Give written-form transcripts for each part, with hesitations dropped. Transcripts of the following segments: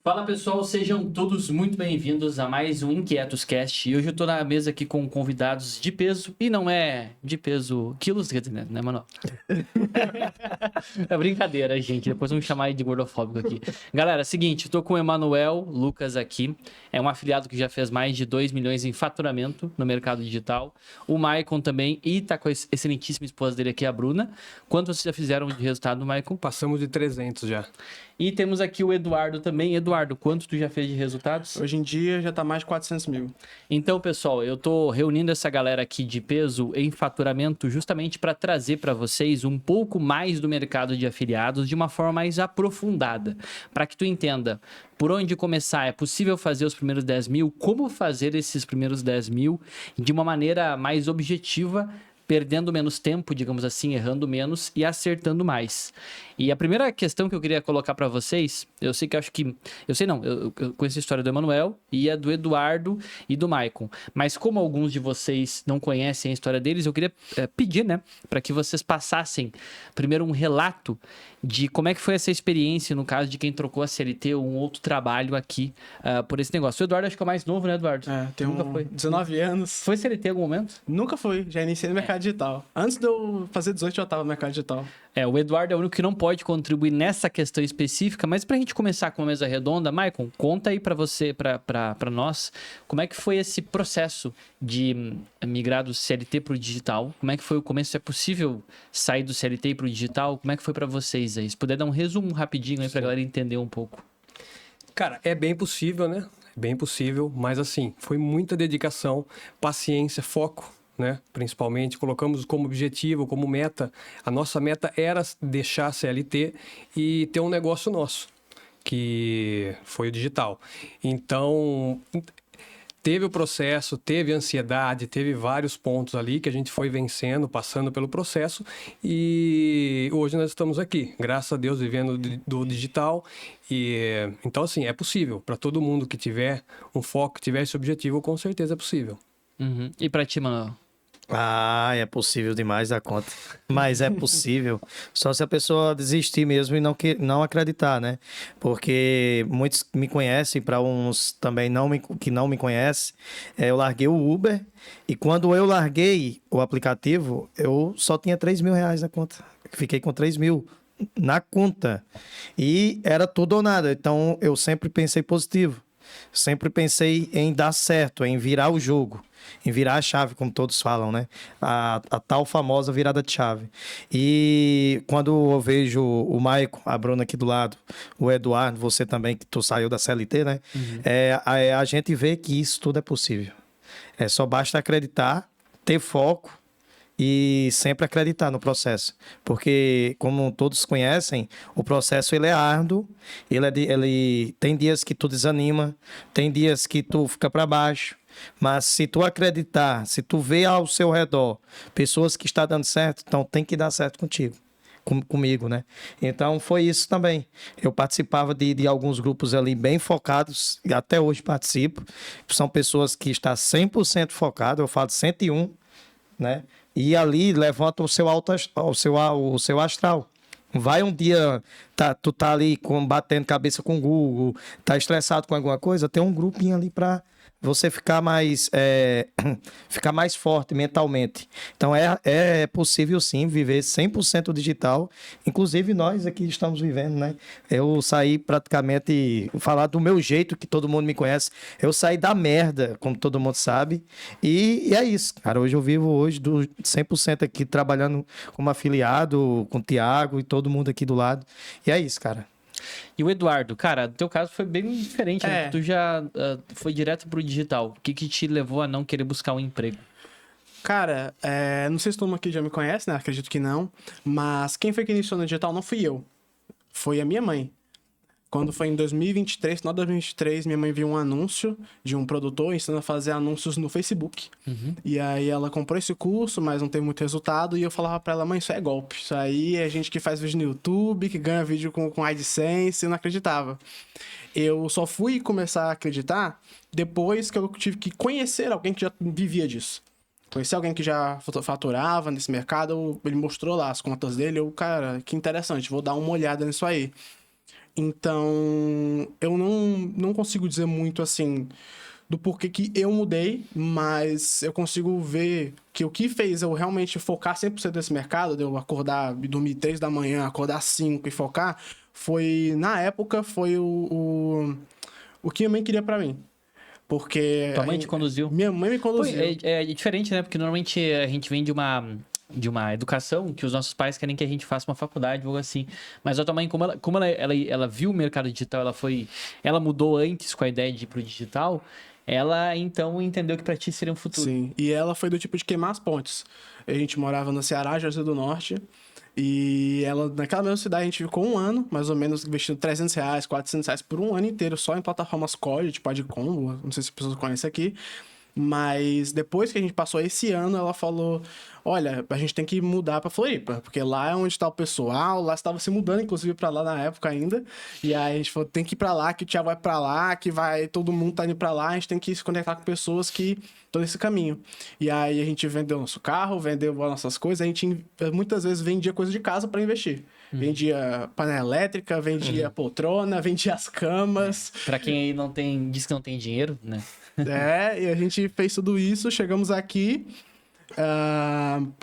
Fala pessoal, sejam todos muito bem-vindos a mais um Inquietos Cast. E hoje eu tô na mesa aqui com convidados de peso, e não é de peso quilos, quer dizer, né, Manuel? É brincadeira, gente. Depois vamos chamar ele de gordofóbico aqui. Galera, seguinte, tô com o Emanuel Lucas aqui. É um afiliado que já fez mais de 2 milhões em faturamento no mercado digital. O Maicon também, e tá com a excelentíssima esposa dele aqui, a Bruna. Quanto vocês já fizeram de resultado, Maicon? Passamos de 300 já. E temos aqui o Eduardo também. Eduardo, quanto tu já fez de resultados? Hoje em dia já tá mais de 400 mil. Então, pessoal, eu tô reunindo essa galera aqui de peso em faturamento justamente para trazer para vocês um pouco mais do mercado de afiliados de uma forma mais aprofundada, para que tu entenda por onde começar. É possível fazer os primeiros 10 mil? Como fazer esses primeiros 10 mil de uma maneira mais objetiva, perdendo menos tempo, digamos assim, errando menos e acertando mais. E a primeira questão que eu queria colocar para vocês, eu conheço a história do Emanuel e a do Eduardo e do Maicon, mas como alguns de vocês não conhecem a história deles, eu queria pedir, né, para que vocês passassem primeiro um relato de como é que foi essa experiência, no caso de quem trocou a CLT ou um outro trabalho aqui por esse negócio. O Eduardo acho que é o mais novo, né, Eduardo? Nunca foi. 19 anos. Foi CLT em algum momento? Nunca fui, já iniciei no mercado digital. Antes de eu fazer 18, eu já tava no mercado digital. O Eduardo é o único que não pode contribuir nessa questão específica, mas pra gente começar com uma mesa redonda, Maicon, conta aí pra você, pra nós, como é que foi esse processo de migrar do CLT pro digital? Como é que foi o começo? É possível sair do CLT pro digital? Como é que foi pra vocês aí? Se puder dar um resumo rapidinho aí pra galera entender um pouco. Cara, é bem possível, né? Bem possível, mas assim, foi muita dedicação, paciência, foco, né? Principalmente, colocamos como objetivo, como meta, a nossa meta era deixar a CLT e ter um negócio nosso, que foi o digital. Então, teve o processo, teve ansiedade, teve vários pontos ali que a gente foi vencendo, passando pelo processo e hoje nós estamos aqui, graças a Deus, vivendo do digital. E então, assim, é possível para todo mundo que tiver um foco, tiver esse objetivo, com certeza é possível. Uhum. E pra ti, Manuel? É possível demais da conta. Mas é possível só se a pessoa desistir mesmo e não acreditar, né? Porque muitos me conhecem, para uns também que não me conhecem, eu larguei o Uber e quando eu larguei o aplicativo, eu só tinha 3 mil reais na conta. Fiquei com 3 mil na conta e era tudo ou nada. Então eu sempre pensei positivo. Sempre pensei em dar certo, em virar o jogo, em virar a chave, como todos falam, né? A tal famosa virada de chave. E quando eu vejo o Maicon, a Bruna aqui do lado, o Eduardo, você também, que tu saiu da CLT, né? Uhum. A gente vê que isso tudo é possível. Só basta acreditar, ter foco e sempre acreditar no processo. Porque, como todos conhecem, o processo ele é árduo, ele tem dias que tu desanima, tem dias que tu fica para baixo, mas se tu acreditar, se tu vê ao seu redor pessoas que estão dando certo, então tem que dar certo contigo. Comigo, né? Então foi isso também. Eu participava de alguns grupos ali bem focados, e até hoje participo. São pessoas que estão 100% focadas, eu falo 101, né? E ali levanta o seu seu astral. Vai um dia, tu tá ali batendo cabeça com o Google, tá estressado com alguma coisa, tem um grupinho ali para você ficar mais forte mentalmente. Então é possível sim viver 100% digital, inclusive nós aqui estamos vivendo, né? Eu saí praticamente, falar do meu jeito, que todo mundo me conhece, eu saí da merda, como todo mundo sabe, e é isso, cara. Hoje eu vivo do 100% aqui, trabalhando como afiliado, com o Thiago e todo mundo aqui do lado, e é isso, cara. E o Eduardo, cara, no teu caso foi bem diferente, né? Tu já foi direto pro digital. O que te levou a não querer buscar um emprego? Cara, não sei se todo mundo aqui já me conhece, né? Acredito que não. Mas quem foi que iniciou no digital não fui eu. Foi a minha mãe. Quando foi em 2023, final de 2023, minha mãe viu um anúncio de um produtor ensinando a fazer anúncios no Facebook. Uhum. E aí ela comprou esse curso, mas não teve muito resultado. E eu falava pra ela, mãe, isso é golpe. Isso aí é gente que faz vídeo no YouTube, que ganha vídeo com AdSense. Eu não acreditava. Eu só fui começar a acreditar depois que eu tive que conhecer alguém que já vivia disso. Conheci alguém que já faturava nesse mercado, ele mostrou lá as contas dele. Cara, que interessante, vou dar uma olhada nisso aí. Então, eu não consigo dizer muito assim do porquê que eu mudei, mas eu consigo ver que o que fez eu realmente focar 100% nesse mercado, de eu acordar e dormir 3 da manhã, acordar 5 e focar, foi, na época, foi o que minha mãe queria pra mim. Porque... Tua mãe te conduziu? Minha mãe me Pô, conduziu. é diferente, né? Porque normalmente a gente vem de uma educação que os nossos pais querem que a gente faça uma faculdade ou algo assim. Mas a tua mãe, como ela viu o mercado digital, ela mudou antes com a ideia de ir pro digital, ela então entendeu que pra ti seria um futuro. Sim, e ela foi do tipo de queimar as pontes. A gente morava no Ceará, Juazeiro do Norte, e ela, naquela mesma cidade, a gente ficou um ano, mais ou menos, investindo R$300, R$400 por um ano inteiro, só em plataformas core, tipo a de Combo, não sei se as pessoas conhecem aqui. Mas depois que a gente passou esse ano, ela falou: olha, a gente tem que mudar pra Floripa, porque lá é onde tá o pessoal, lá estava se mudando, inclusive, pra lá na época ainda. E aí a gente falou: tem que ir pra lá, que o Thiago vai pra lá, que vai, todo mundo tá indo pra lá, a gente tem que se conectar com pessoas que estão nesse caminho. E aí a gente vendeu nosso carro, vendeu as nossas coisas, a gente muitas vezes vendia coisa de casa pra investir. Vendia panela elétrica, vendia poltrona, vendia as camas. Pra quem aí diz que não tem dinheiro, né? E a gente fez tudo isso, chegamos aqui,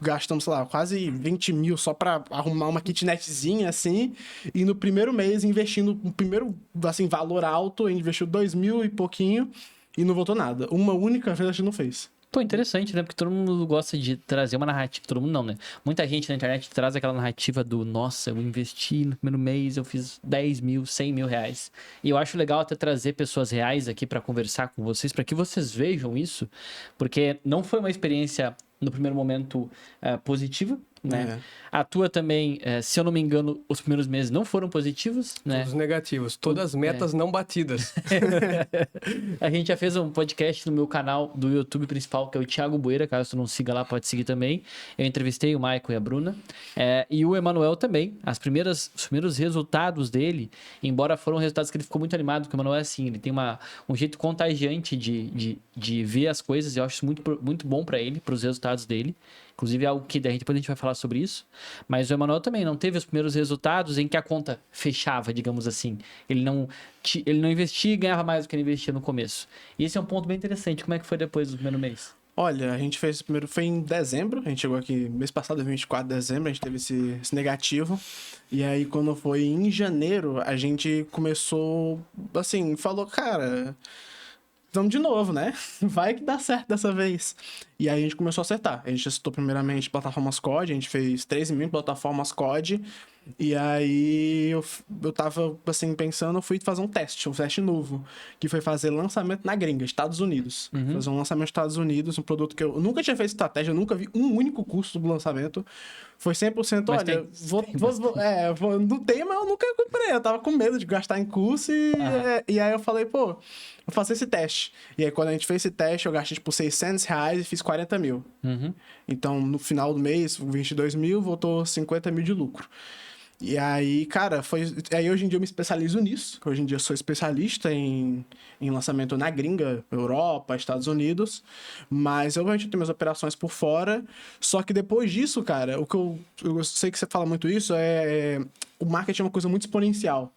gastamos, sei lá, quase 20 mil só pra arrumar uma kitnetzinha, assim, e no primeiro mês, investindo o primeiro, assim, valor alto, a gente investiu 2 mil e pouquinho, e não voltou nada. Uma única vez a gente não fez. Pô, interessante, né? Porque todo mundo gosta de trazer uma narrativa. Todo mundo não, né? Muita gente na internet traz aquela narrativa do: nossa, eu investi no primeiro mês, eu fiz 10 mil, 100 mil reais. E eu acho legal até trazer pessoas reais aqui pra conversar com vocês, pra que vocês vejam isso. Porque não foi uma experiência, no primeiro momento, positiva, né? A tua também, se eu não me engano, os primeiros meses não foram positivos, né? Todos negativos, todas as metas não batidas. A gente já fez um podcast no meu canal do YouTube principal, que é o Thiago Bueira, caso tu não siga lá, pode seguir também. Eu entrevistei o Michael e a Bruna. E o Emanuel também. Os primeiros resultados dele, embora foram resultados que ele ficou muito animado, porque o Emanuel é assim, ele tem um jeito contagiante de ver as coisas, e eu acho isso muito, muito bom para ele, para os resultados dele. Inclusive, é algo que depois a gente vai falar sobre isso. Mas o Emanuel também não teve os primeiros resultados em que a conta fechava, digamos assim. Ele não investia e ganhava mais do que ele investia no começo. E esse é um ponto bem interessante. Como é que foi depois do primeiro mês? Olha, a gente fez o primeiro, foi em dezembro, a gente chegou aqui mês passado, 24 de dezembro, a gente teve esse negativo. E aí, quando foi em janeiro, a gente começou, assim, falou: cara, vamos de novo, né? Vai que dá certo dessa vez. E aí a gente começou a acertar. A gente acertou primeiramente plataformas COD, a gente fez 13 mil plataformas COD. E aí eu tava, assim, pensando, eu fui fazer um teste novo, que foi fazer lançamento na gringa, Estados Unidos. Fazer um lançamento nos Estados Unidos, um produto que eu nunca tinha feito estratégia, eu nunca vi um único custo do lançamento. Foi 100%, Mas olha, tem. não tem, mas eu nunca comprei. Eu tava com medo de gastar em curso e aí eu falei: pô, vou fazer esse teste. E aí quando a gente fez esse teste, eu gastei tipo R$600 e fiz 40 mil. Então no final do mês, 22 mil, voltou 50 mil de lucro. E aí, cara, aí hoje em dia eu me especializo nisso. Hoje em dia eu sou especialista em lançamento na gringa, Europa, Estados Unidos. Mas eu tenho minhas operações por fora. Só que depois disso, cara, o que eu sei que você fala muito isso, o marketing é uma coisa muito exponencial.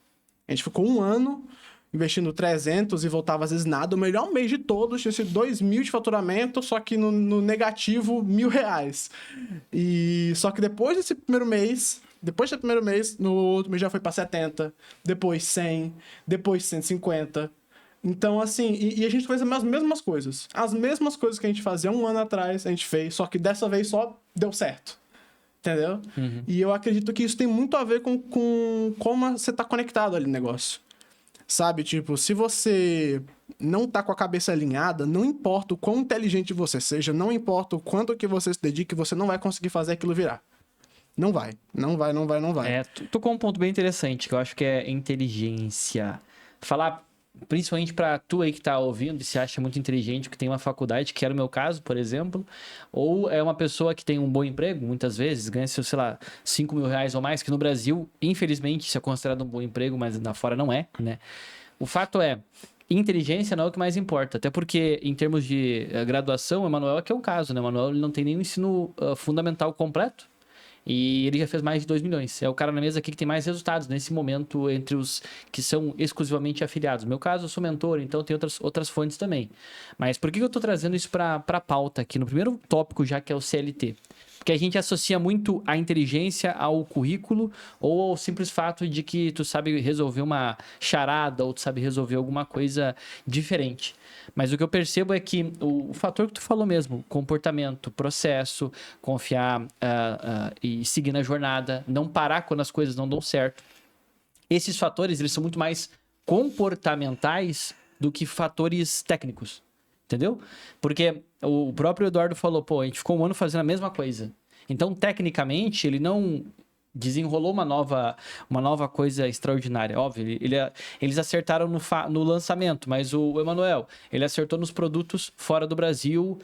A gente ficou um ano investindo 300 e voltava às vezes nada. O melhor mês de todos tinha sido 2 mil de faturamento, só que no negativo, R$1.000. E só que depois desse primeiro mês, no outro mês já foi para 70, depois 100, depois 150. Então, assim, e a gente fez as mesmas coisas. As mesmas coisas que a gente fazia um ano atrás, a gente fez, só que dessa vez só deu certo. Entendeu? E eu acredito que isso tem muito a ver com como você tá conectado ali no negócio. Sabe, tipo, se você não tá com a cabeça alinhada, não importa o quão inteligente você seja, não importa o quanto que você se dedique, você não vai conseguir fazer aquilo virar. Não vai. Tu tocou um ponto bem interessante, que eu acho que é inteligência. Falar, principalmente pra tu aí que tá ouvindo e se acha muito inteligente, que tem uma faculdade, que era o meu caso, por exemplo, ou é uma pessoa que tem um bom emprego, muitas vezes, ganha, sei lá, 5 mil reais ou mais, que no Brasil, infelizmente, isso é considerado um bom emprego, mas lá fora não é, né? O fato é, inteligência não é o que mais importa, até porque em termos de graduação, o Emanuel aqui é um caso, né? O Emanuel ele não tem nem o ensino fundamental completo. E ele já fez mais de 2 milhões. É o cara na mesa aqui que tem mais resultados nesse momento entre os que são exclusivamente afiliados. No meu caso, eu sou mentor, então tem outras fontes também. Mas por que eu tô trazendo isso para a pauta aqui? No primeiro tópico já, que é o CLT. Porque a gente associa muito a inteligência ao currículo ou ao simples fato de que tu sabe resolver uma charada ou tu sabe resolver alguma coisa diferente. Mas o que eu percebo é que o fator que tu falou mesmo, comportamento, processo, confiar e seguir na jornada, não parar quando as coisas não dão certo. Esses fatores, eles são muito mais comportamentais do que fatores técnicos. Entendeu? Porque o próprio Eduardo falou, pô, a gente ficou um ano fazendo a mesma coisa. Então, tecnicamente, ele não desenrolou uma nova coisa extraordinária. Óbvio, eles acertaram no lançamento, mas o Emanuel, ele acertou nos produtos fora do Brasil,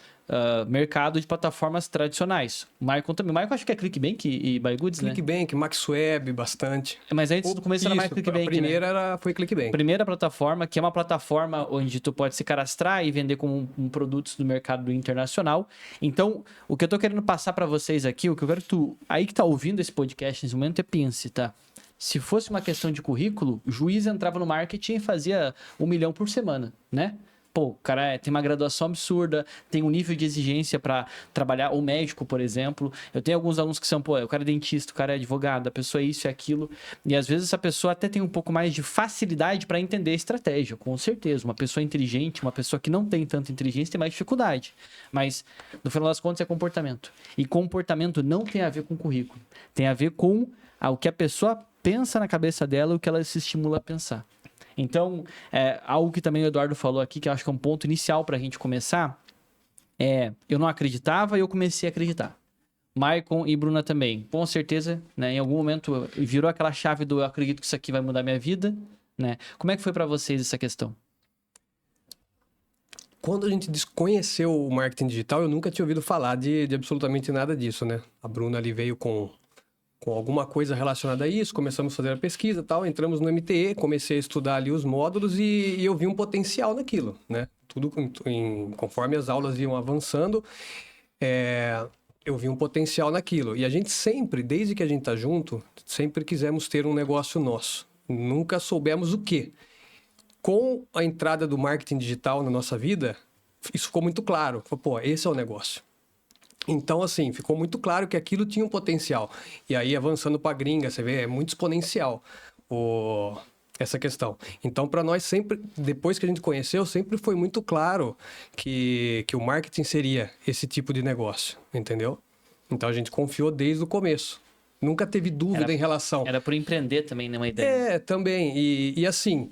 mercado de plataformas tradicionais. O Maicon também. O Maicon acho que é ClickBank e BuyGoods, né? ClickBank, MaxWeb, bastante. Mas antes do começo era mais ClickBank, a primeira foi ClickBank. Primeira plataforma, que é uma plataforma onde tu pode se cadastrar e vender como produtos do mercado internacional. Então, o que eu tô querendo passar para vocês aqui, o que eu quero que tu, aí que tá ouvindo esse podcast nesse momento, é pense, tá? Se fosse uma questão de currículo, o juiz entrava no marketing e fazia 1 milhão por semana, né? Pô, o cara tem uma graduação absurda, tem um nível de exigência para trabalhar, ou médico, por exemplo. Eu tenho alguns alunos que são, pô, o cara é dentista, o cara é advogado, a pessoa é isso e aquilo. E às vezes essa pessoa até tem um pouco mais de facilidade para entender a estratégia, com certeza. Uma pessoa inteligente, uma pessoa que não tem tanta inteligência tem mais dificuldade. Mas, no final das contas, é comportamento. E comportamento não tem a ver com currículo. Tem a ver com o que a pessoa pensa na cabeça dela e o que ela se estimula a pensar. Então, algo que também o Eduardo falou aqui, que eu acho que é um ponto inicial para a gente começar, eu não acreditava e eu comecei a acreditar. Maicon e Bruna também. Com certeza, né, em algum momento virou aquela chave do eu acredito que isso aqui vai mudar minha vida, né? Como é que foi para vocês essa questão? Quando a gente desconheceu o marketing digital, eu nunca tinha ouvido falar de absolutamente nada disso, né? A Bruna ali veio com alguma coisa relacionada a isso, começamos a fazer a pesquisa e tal, entramos no MTE, comecei a estudar ali os módulos e eu vi um potencial naquilo, né? Tudo conforme as aulas iam avançando, eu vi um potencial naquilo. E a gente sempre, desde que a gente tá junto, sempre quisemos ter um negócio nosso. Nunca soubemos o quê. Com a entrada do marketing digital na nossa vida, isso ficou muito claro. Pô, esse é o negócio. Então, assim, ficou muito claro que aquilo tinha um potencial. E aí, avançando para a gringa, você vê, é muito exponencial essa questão. Então, para nós sempre, depois que a gente conheceu, sempre foi muito claro que o marketing seria esse tipo de negócio, entendeu? Então, a gente confiou desde o começo. Nunca teve dúvida em relação... Era por empreender também, né? Uma ideia. Também. E assim,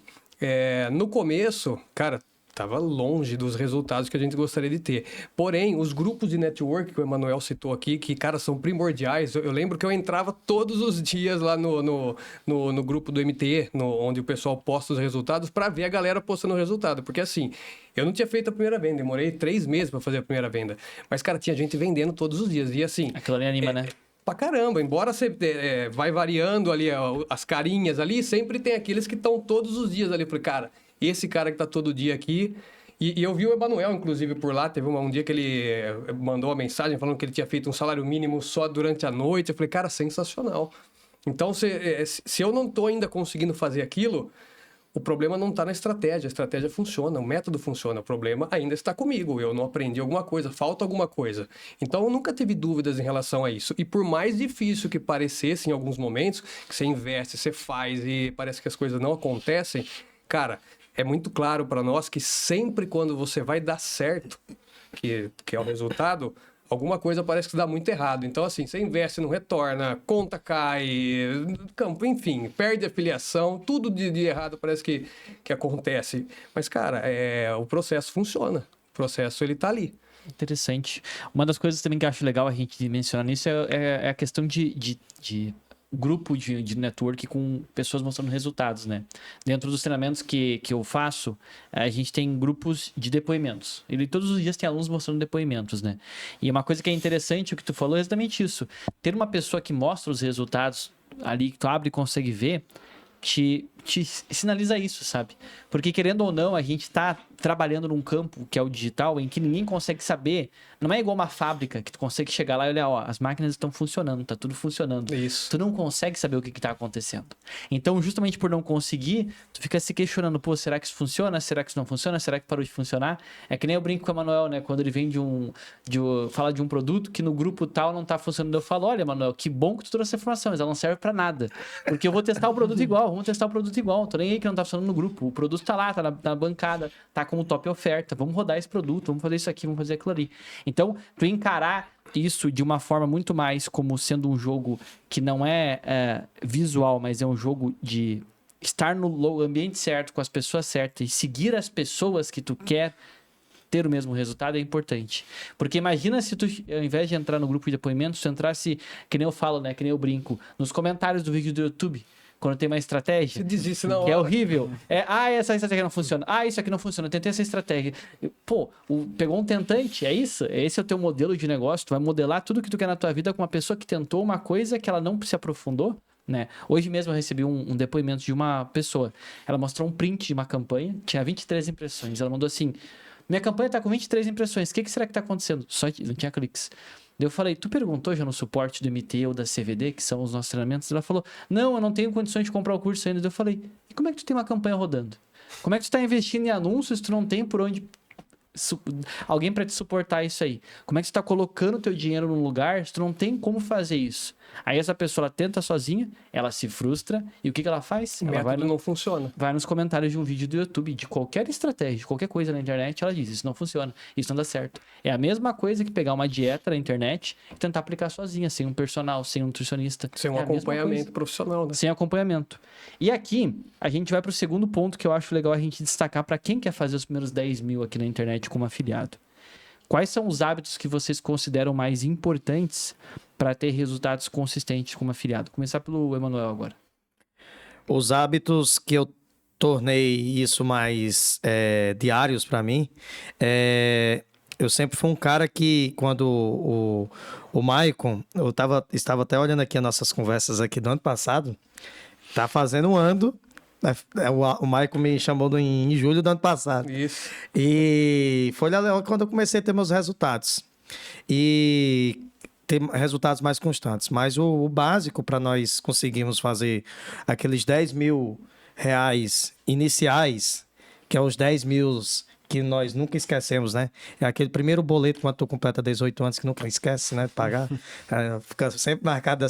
no começo, cara... Estava longe dos resultados que a gente gostaria de ter. Porém, os grupos de network que o Emanuel citou aqui, que, cara, são primordiais. Eu lembro que eu entrava todos os dias lá no grupo do MTE, onde o pessoal posta os resultados, para ver a galera postando o resultado. Porque, assim, eu não tinha feito a primeira venda. Demorei 3 meses para fazer a primeira venda. Mas, cara, tinha gente vendendo todos os dias. E, assim... Aquilo ali anima, né? Pra caramba, embora você vai variando ali as carinhas ali, sempre tem aqueles que estão todos os dias ali. Falei, cara... Esse cara que tá todo dia aqui... E eu vi o Emanuel, inclusive, por lá. Teve um dia que ele mandou uma mensagem falando que ele tinha feito um salário mínimo só durante a noite. Eu falei, cara, sensacional. Então, se eu não tô ainda conseguindo fazer aquilo, o problema não tá na estratégia. A estratégia funciona, o método funciona. O problema ainda está comigo. Eu não aprendi alguma coisa, falta alguma coisa. Então, eu nunca tive dúvidas em relação a isso. E por mais difícil que parecesse em alguns momentos, que você investe, você faz e parece que as coisas não acontecem, cara... É muito claro para nós que sempre quando você vai dar certo, que é o resultado, alguma coisa parece que dá muito errado. Então, assim, você investe, não retorna, conta cai, campo, enfim, perde a filiação, tudo de errado parece que acontece. Mas, cara, o processo funciona. O processo, ele tá ali. Interessante. Uma das coisas também que eu acho legal a gente mencionar nisso é a questão de grupo de network com pessoas mostrando resultados, né? Dentro dos treinamentos que eu faço, a gente tem grupos de depoimentos. E todos os dias tem alunos mostrando depoimentos, né? E uma coisa que é interessante, o que tu falou, é exatamente isso. Ter uma pessoa que mostra os resultados ali, que tu abre e consegue ver, te te sinaliza isso, sabe? Porque, querendo ou não, a gente tá trabalhando num campo que é o digital, em que ninguém consegue saber. Não é igual uma fábrica que tu consegue chegar lá e olhar, ó, as máquinas estão funcionando, tá tudo funcionando. Isso. Tu não consegue saber o que tá acontecendo. Então, justamente por não conseguir, tu fica se questionando, pô, será que isso funciona? Será que isso não funciona? Será que parou de funcionar? É que nem eu brinco com o Emanuel, né? Quando ele vem fala de um produto que no grupo tal não tá funcionando, eu falo, olha, Emanuel, que bom que tu trouxe essa informação, mas ela não serve pra nada. Porque eu vou testar o produto igual, vamos testar o produto igual. Tô nem aí que não tá funcionando no grupo. O produto tá lá, tá na bancada, tá como top oferta. Vamos rodar esse produto, vamos fazer isso aqui, vamos fazer aquilo ali. Então, tu encarar isso de uma forma muito mais como sendo um jogo que não é visual, mas é um jogo de estar no ambiente certo, com as pessoas certas e seguir as pessoas que tu quer ter o mesmo resultado é importante. Porque imagina se tu, ao invés de entrar no grupo de depoimentos, tu entrasse, que nem eu falo, né, que nem eu brinco, nos comentários do vídeo do YouTube, quando tem uma estratégia. Você desiste na hora. Que é horrível. Essa estratégia não funciona. Isso aqui não funciona. Eu tentei essa estratégia. Pô, pegou um tentante, é isso? Esse é o teu modelo de negócio. Tu vai modelar tudo que tu quer na tua vida com uma pessoa que tentou uma coisa que ela não se aprofundou, né? Hoje mesmo eu recebi um depoimento de uma pessoa. Ela mostrou um print de uma campanha, tinha 23 impressões. Ela mandou assim, minha campanha tá com 23 impressões. O que será que tá acontecendo? Só não tinha cliques. Daí eu falei, tu perguntou já no suporte do MT ou da CVD, que são os nossos treinamentos? Ela falou, não, eu não tenho condições de comprar o curso ainda. Daí eu falei, e como é que tu tem uma campanha rodando? Como é que tu tá investindo em anúncios se tu não tem por onde alguém para te suportar isso aí? Como é que tu tá colocando teu dinheiro num lugar se tu não tem como fazer isso? Aí essa pessoa ela tenta sozinha, ela se frustra e o que ela faz? O Ela método não funciona. vai nos comentários de um vídeo do YouTube, de qualquer estratégia, de qualquer coisa na internet, ela diz, isso não funciona, isso não dá certo. É a mesma coisa que pegar uma dieta na internet e tentar aplicar sozinha, sem um personal, sem um nutricionista. Sem um É a mesma acompanhamento coisa. profissional, né? Sem acompanhamento. E aqui, a gente vai para o segundo ponto que eu acho legal a gente destacar para quem quer fazer os primeiros 10 mil aqui na internet como afiliado. Quais são os hábitos que vocês consideram mais importantes para ter resultados consistentes como afiliado? Começar pelo Emanuel agora. Os hábitos que eu tornei isso mais diários para mim, eu sempre fui um cara que, quando o Maicon, estava até olhando aqui as nossas conversas aqui do ano passado, tá fazendo um ano, o Maicon me chamou em julho do ano passado. Isso. E foi lá quando eu comecei a ter meus resultados. E ter resultados mais constantes. Mas o básico para nós conseguirmos fazer aqueles 10 mil reais iniciais, que é os 10 mil que nós nunca esquecemos, né? É aquele primeiro boleto quando tu completa 18 anos que nunca esquece, né? De pagar. Fica sempre marcado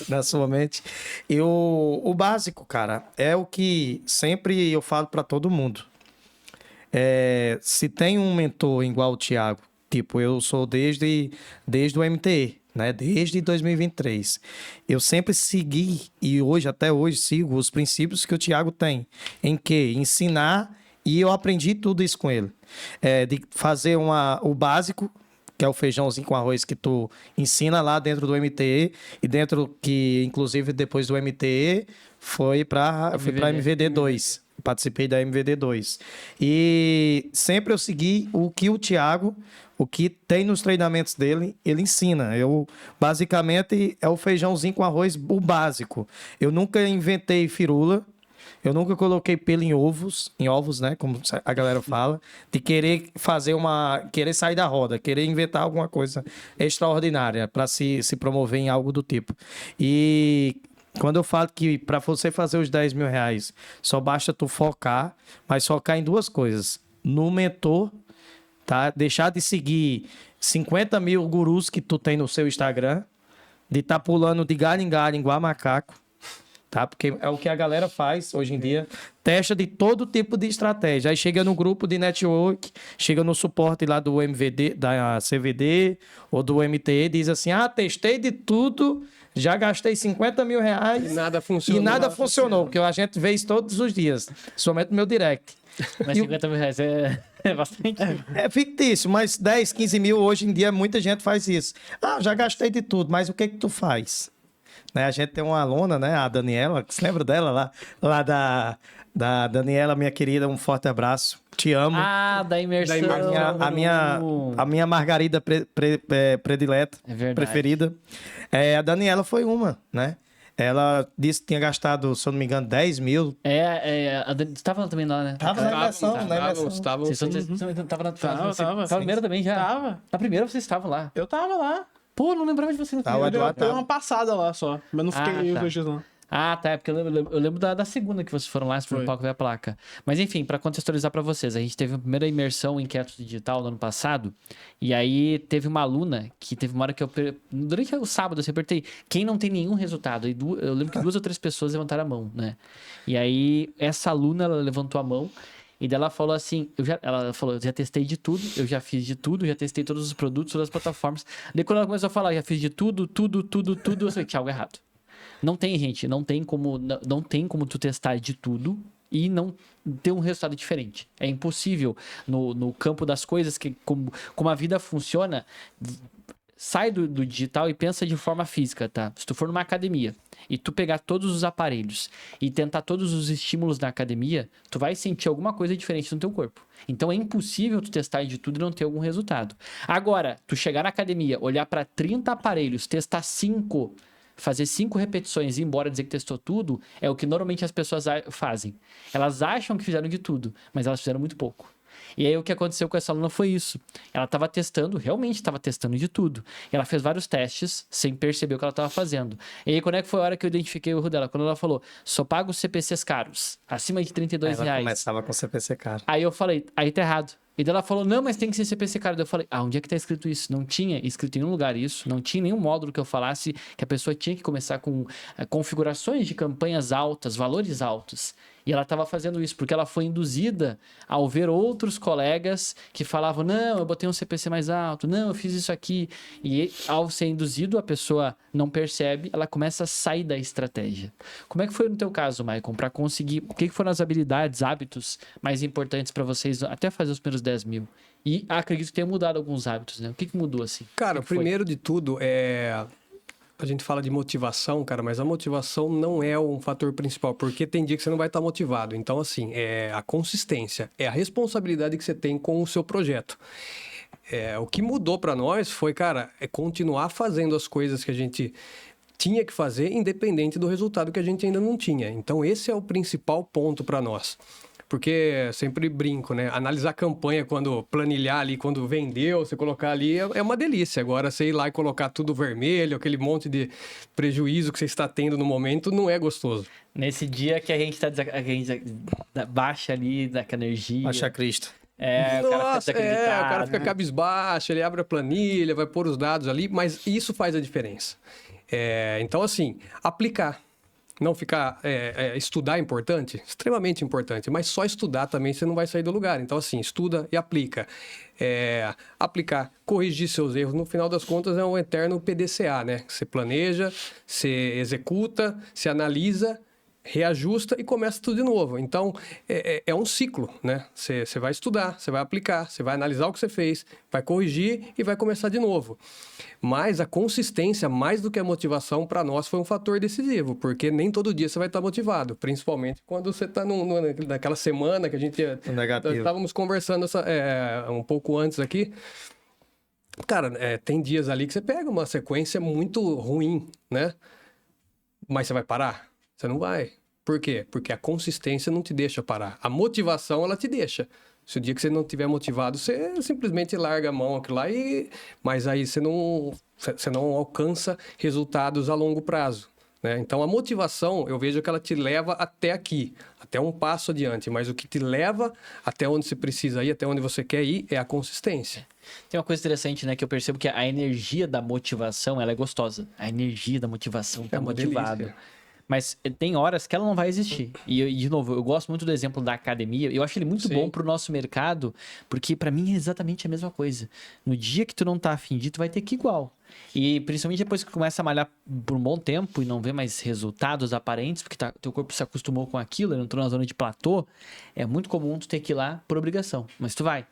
na sua mente. E o básico, cara, é o que sempre eu falo para todo mundo. Se tem um mentor igual o Thiago, tipo, eu sou desde o MTE, né? Desde 2023. Eu sempre segui, e até hoje, sigo os princípios que o Thiago tem. Em que? Ensinar, e eu aprendi tudo isso com ele. De fazer o básico, que é o feijãozinho com arroz que tu ensina lá dentro do MTE, e dentro que, inclusive, depois do MTE, foi para MVD2. Participei da MVD2. E sempre eu segui o que o Thiago, o que tem nos treinamentos dele, ele ensina. Basicamente, é o feijãozinho com arroz, o básico. Eu nunca inventei firula. Eu nunca coloquei pelo em ovos, né? Como a galera fala. De querer querer sair da roda, querer inventar alguma coisa extraordinária para se promover em algo do tipo. E quando eu falo que para você fazer os 10 mil reais, só basta tu focar, mas focar em duas coisas. No mentor, tá? Deixar de seguir 50 mil gurus que tu tem no seu Instagram, de estar pulando de galho em galho, igual macaco, tá? Porque é o que a galera faz hoje em dia. Testa de todo tipo de estratégia. Aí chega no grupo de network, chega no suporte lá do MVD, da CVD ou do MTE, diz assim, testei de tudo, já gastei 50 mil reais E nada funcionou. E nada funcionou, porque a gente vê isso todos os dias, somente no meu direct. Mas 50 mil reais é bastante. É fictício, mas 10, 15 mil hoje em dia muita gente faz isso. Já gastei de tudo, mas o que tu faz? Né? A gente tem uma aluna, né? A Daniela, você lembra dela lá da Daniela, minha querida, um forte abraço. Te amo. Da imersão. A minha margarida predileta, É verdade. preferida. A Daniela foi uma, né? Ela disse que tinha gastado, se eu não me engano, 10 mil. A Dani estava também lá, né? Tava na imersão, na imersão. Estavam, Vocês sim. estavam na Tava, na primeira também já? Tava. Na primeira vocês estavam lá. Eu tava lá. Pô, não lembrava de você na Tava, primeira. Eduardo. Eu dei uma passada lá só. Mas não fiquei os tá. 2 dias lá. Ah, tá. É porque eu lembro da segunda que vocês foram lá, se for Foi. no palco ver a placa. Mas enfim, pra contextualizar pra vocês, a gente teve a primeira imersão em Inquietos Digital no ano passado. E aí teve uma aluna que teve uma hora que durante o sábado, eu apertei quem não tem nenhum resultado. E eu lembro que 2 ou 3 pessoas levantaram a mão, né? E aí essa aluna, ela levantou a mão. E daí ela falou assim, ela falou, eu já testei de tudo, eu já fiz de tudo, já testei todos os produtos, todas as plataformas. Daí quando ela começou a falar, já fiz de tudo, eu falei, tinha algo errado. Não tem, gente, não tem como tu testar de tudo e não ter um resultado diferente. É impossível no campo das coisas, que como a vida funciona, sai do digital e pensa de forma física, tá? Se tu for numa academia e tu pegar todos os aparelhos e tentar todos os estímulos na academia, tu vai sentir alguma coisa diferente no teu corpo. Então é impossível tu testar de tudo e não ter algum resultado. Agora, tu chegar na academia, olhar para 30 aparelhos, testar 5, fazer 5 repetições e ir embora dizer que testou tudo, é o que normalmente as pessoas fazem. Elas acham que fizeram de tudo, mas elas fizeram muito pouco. E aí o que aconteceu com essa aluna foi isso. Ela estava testando, realmente estava testando de tudo. E ela fez vários testes sem perceber o que ela estava fazendo. E aí quando é que foi a hora que eu identifiquei o erro dela? Quando ela falou, só pago CPCs caros, acima de R$32. Ela começava com CPC caro. Aí eu falei, aí tá errado. E daí ela falou, não, mas tem que ser CPC caro. Daí eu falei, onde é que tá escrito isso? Não tinha escrito em nenhum lugar isso, não tinha nenhum módulo que eu falasse que a pessoa tinha que começar com configurações de campanhas altas, valores altos. E ela estava fazendo isso porque ela foi induzida ao ver outros colegas que falavam, não, eu botei um CPC mais alto, não, eu fiz isso aqui. E ao ser induzido, a pessoa não percebe, ela começa a sair da estratégia. Como é que foi no teu caso, Maicon, para conseguir, o que foram as habilidades, hábitos mais importantes para vocês até fazer os primeiros 10 mil? E acredito que tenha mudado alguns hábitos, né? O que mudou assim? Cara, O que foi? primeiro de tudo, a gente fala de motivação, cara, mas a motivação não é um fator principal, porque tem dia que você não vai estar motivado. Então, assim, é a consistência, é a responsabilidade que você tem com o seu projeto. O que mudou para nós foi, cara, continuar fazendo as coisas que a gente tinha que fazer, independente do resultado que a gente ainda não tinha. Então, esse é o principal ponto para nós. Porque sempre brinco, né? Analisar a campanha, quando planilhar ali, quando vendeu, você colocar ali, é uma delícia. Agora, você ir lá e colocar tudo vermelho, aquele monte de prejuízo que você está tendo no momento, não é gostoso. Nesse dia que a gente baixa ali daquela energia. Baixa Cristo. O cara fica o cara fica cabisbaixo, ele abre a planilha, vai pôr os dados ali, mas isso faz a diferença. Então, assim, aplicar. Não ficar... estudar é importante? Extremamente importante. Mas só estudar também você não vai sair do lugar. Então, assim, estuda e aplica. Aplicar, corrigir seus erros. No final das contas, é um eterno PDCA, né? Você planeja, você executa, você analisa, reajusta e começa tudo de novo. Então, é um ciclo, né? Você vai estudar, você vai aplicar, você vai analisar o que você fez, vai corrigir e vai começar de novo. Mas a consistência, mais do que a motivação, para nós foi um fator decisivo, porque nem todo dia você vai estar motivado, principalmente quando você está naquela semana que a gente... Nós estávamos conversando um pouco antes aqui. Cara, tem dias ali que você pega uma sequência muito ruim, né? Mas você vai parar? Você não vai. Por quê? Porque a consistência não te deixa parar. A motivação, ela te deixa. Se o dia que você não estiver motivado, você simplesmente larga a mão aqui lá mas aí você não alcança resultados a longo prazo, né? Então, a motivação, eu vejo que ela te leva até aqui, até um passo adiante. Mas o que te leva até onde você precisa ir, até onde você quer ir, é a consistência. Tem uma coisa interessante, né? Que eu percebo que a energia da motivação, ela é gostosa. A energia da motivação tá motivado. Delícia. Mas tem horas que ela não vai existir. E, de novo, eu gosto muito do exemplo da academia. Eu acho ele muito bom pro nosso mercado, porque pra mim é exatamente a mesma coisa. No dia que tu não tá afim de, tu vai ter que ir igual. E principalmente depois que começa a malhar por um bom tempo e não vê mais resultados aparentes, porque teu corpo se acostumou com aquilo, ele entrou na zona de platô, é muito comum tu ter que ir lá por obrigação. Mas tu vai.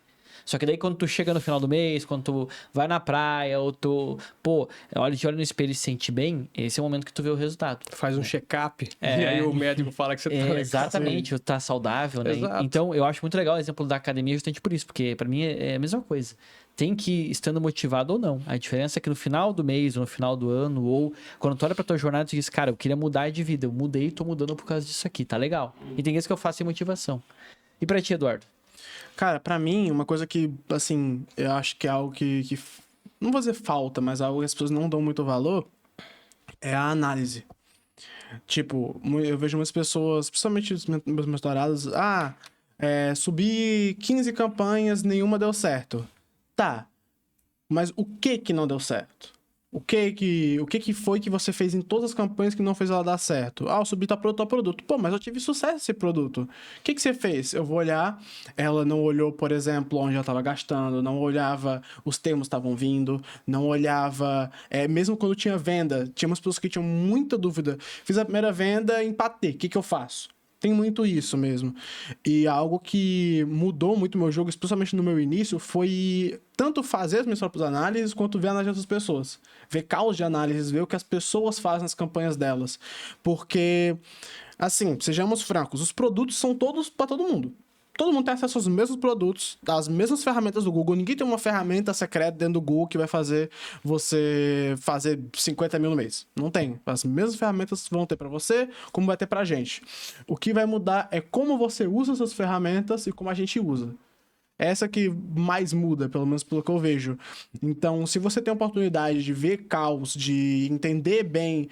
Só que daí quando tu chega no final do mês, quando tu vai na praia, ou tu, pô, olha no espelho e se sente bem, esse é o momento que tu vê o resultado. Faz um check-up e É. aí o médico fala que você tá legal. Exatamente, tá saudável, né? Exato. Então, eu acho muito legal o exemplo da academia justamente por isso, porque pra mim é a mesma coisa. Tem que ir estando motivado ou não. A diferença é que no final do mês, ou no final do ano, ou quando tu olha pra tua jornada, tu diz, cara, eu queria mudar de vida. Eu mudei e tô mudando por causa disso aqui, tá legal. E tem vezes que eu faço sem motivação. E pra ti, Eduardo? Cara, pra mim, uma coisa que, assim, eu acho que é algo que não vou dizer falta, mas algo que as pessoas não dão muito valor, é a análise. Tipo, eu vejo muitas pessoas, principalmente os meus mentorados, subi 15 campanhas, nenhuma deu certo. Tá, mas o que não deu certo? O que foi que você fez em todas as campanhas que não fez ela dar certo? Eu subi tal produto. Pô, mas eu tive sucesso nesse produto. O que você fez? Eu vou olhar. Ela não olhou, por exemplo, onde ela estava gastando, não olhava os termos estavam vindo, não olhava... mesmo quando tinha venda, tinha umas pessoas que tinham muita dúvida. Fiz a primeira venda, empatei. O que eu faço? Tem muito isso mesmo. E algo que mudou muito o meu jogo, especialmente no meu início, foi tanto fazer as minhas próprias análises, quanto ver a análise das pessoas. Ver caos de análises, ver o que as pessoas fazem nas campanhas delas. Porque, assim, sejamos francos, os produtos são todos para todo mundo. Todo mundo tem acesso aos mesmos produtos, às mesmas ferramentas do Google. Ninguém tem uma ferramenta secreta dentro do Google que vai fazer você fazer 50 mil no mês. Não tem. As mesmas ferramentas vão ter para você, como vai ter pra gente. O que vai mudar é como você usa essas ferramentas e como a gente usa. Essa que mais muda, pelo menos pelo que eu vejo. Então, se você tem a oportunidade de ver caos, de entender bem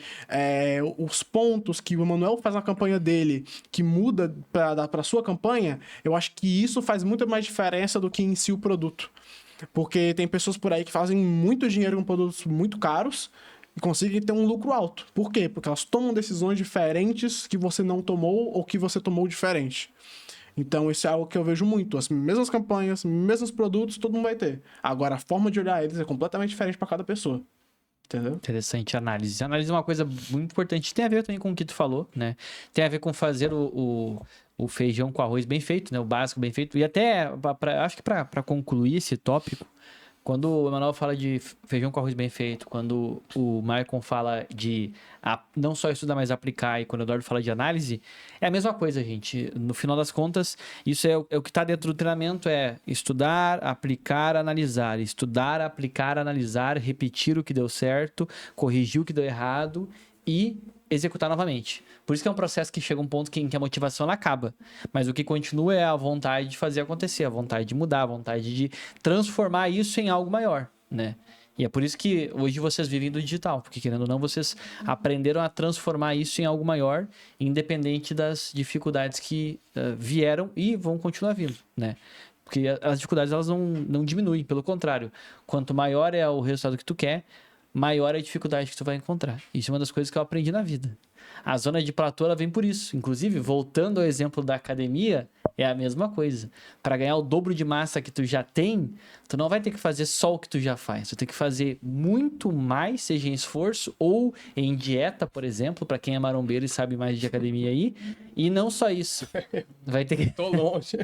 os pontos que o Emanuel faz na campanha dele, que muda para sua campanha, eu acho que isso faz muito mais diferença do que em si o produto. Porque tem pessoas por aí que fazem muito dinheiro com produtos muito caros e conseguem ter um lucro alto. Por quê? Porque elas tomam decisões diferentes que você não tomou ou que você tomou diferente. Então, isso é algo que eu vejo muito. As mesmas campanhas, mesmos produtos, todo mundo vai ter. Agora, a forma de olhar eles é completamente diferente para cada pessoa. Entendeu? Interessante análise. Análise é uma coisa muito importante. Tem a ver também com o que tu falou, né? Tem a ver com fazer o feijão com arroz bem feito, né? O básico bem feito. E até, acho que para concluir esse tópico, quando o Emanuel fala de feijão com arroz bem feito, quando o Maicon fala de não só estudar, mas aplicar, e quando o Eduardo fala de análise, é a mesma coisa, gente. No final das contas, isso é o que está dentro do treinamento, é estudar, aplicar, analisar. Estudar, aplicar, analisar, repetir o que deu certo, corrigir o que deu errado e executar novamente. Por isso que é um processo que chega um ponto que a motivação ela acaba. Mas o que continua é a vontade de fazer acontecer, a vontade de mudar, a vontade de transformar isso em algo maior, né? E é por isso que hoje vocês vivem do digital, porque querendo ou não, vocês aprenderam a transformar isso em algo maior, independente das dificuldades que vieram e vão continuar vindo, né? Porque as dificuldades elas não diminuem, pelo contrário. Quanto maior é o resultado que tu quer, maior é a dificuldade que tu vai encontrar. Isso é uma das coisas que eu aprendi na vida. A zona de platô, ela vem por isso. Inclusive, voltando ao exemplo da academia, é a mesma coisa. Para ganhar o dobro de massa que tu já tem, tu não vai ter que fazer só o que tu já faz. Tu tem que fazer muito mais, seja em esforço ou em dieta, por exemplo, para quem é marombeiro e sabe mais de academia aí. E não só isso. Vai ter que... Tô longe.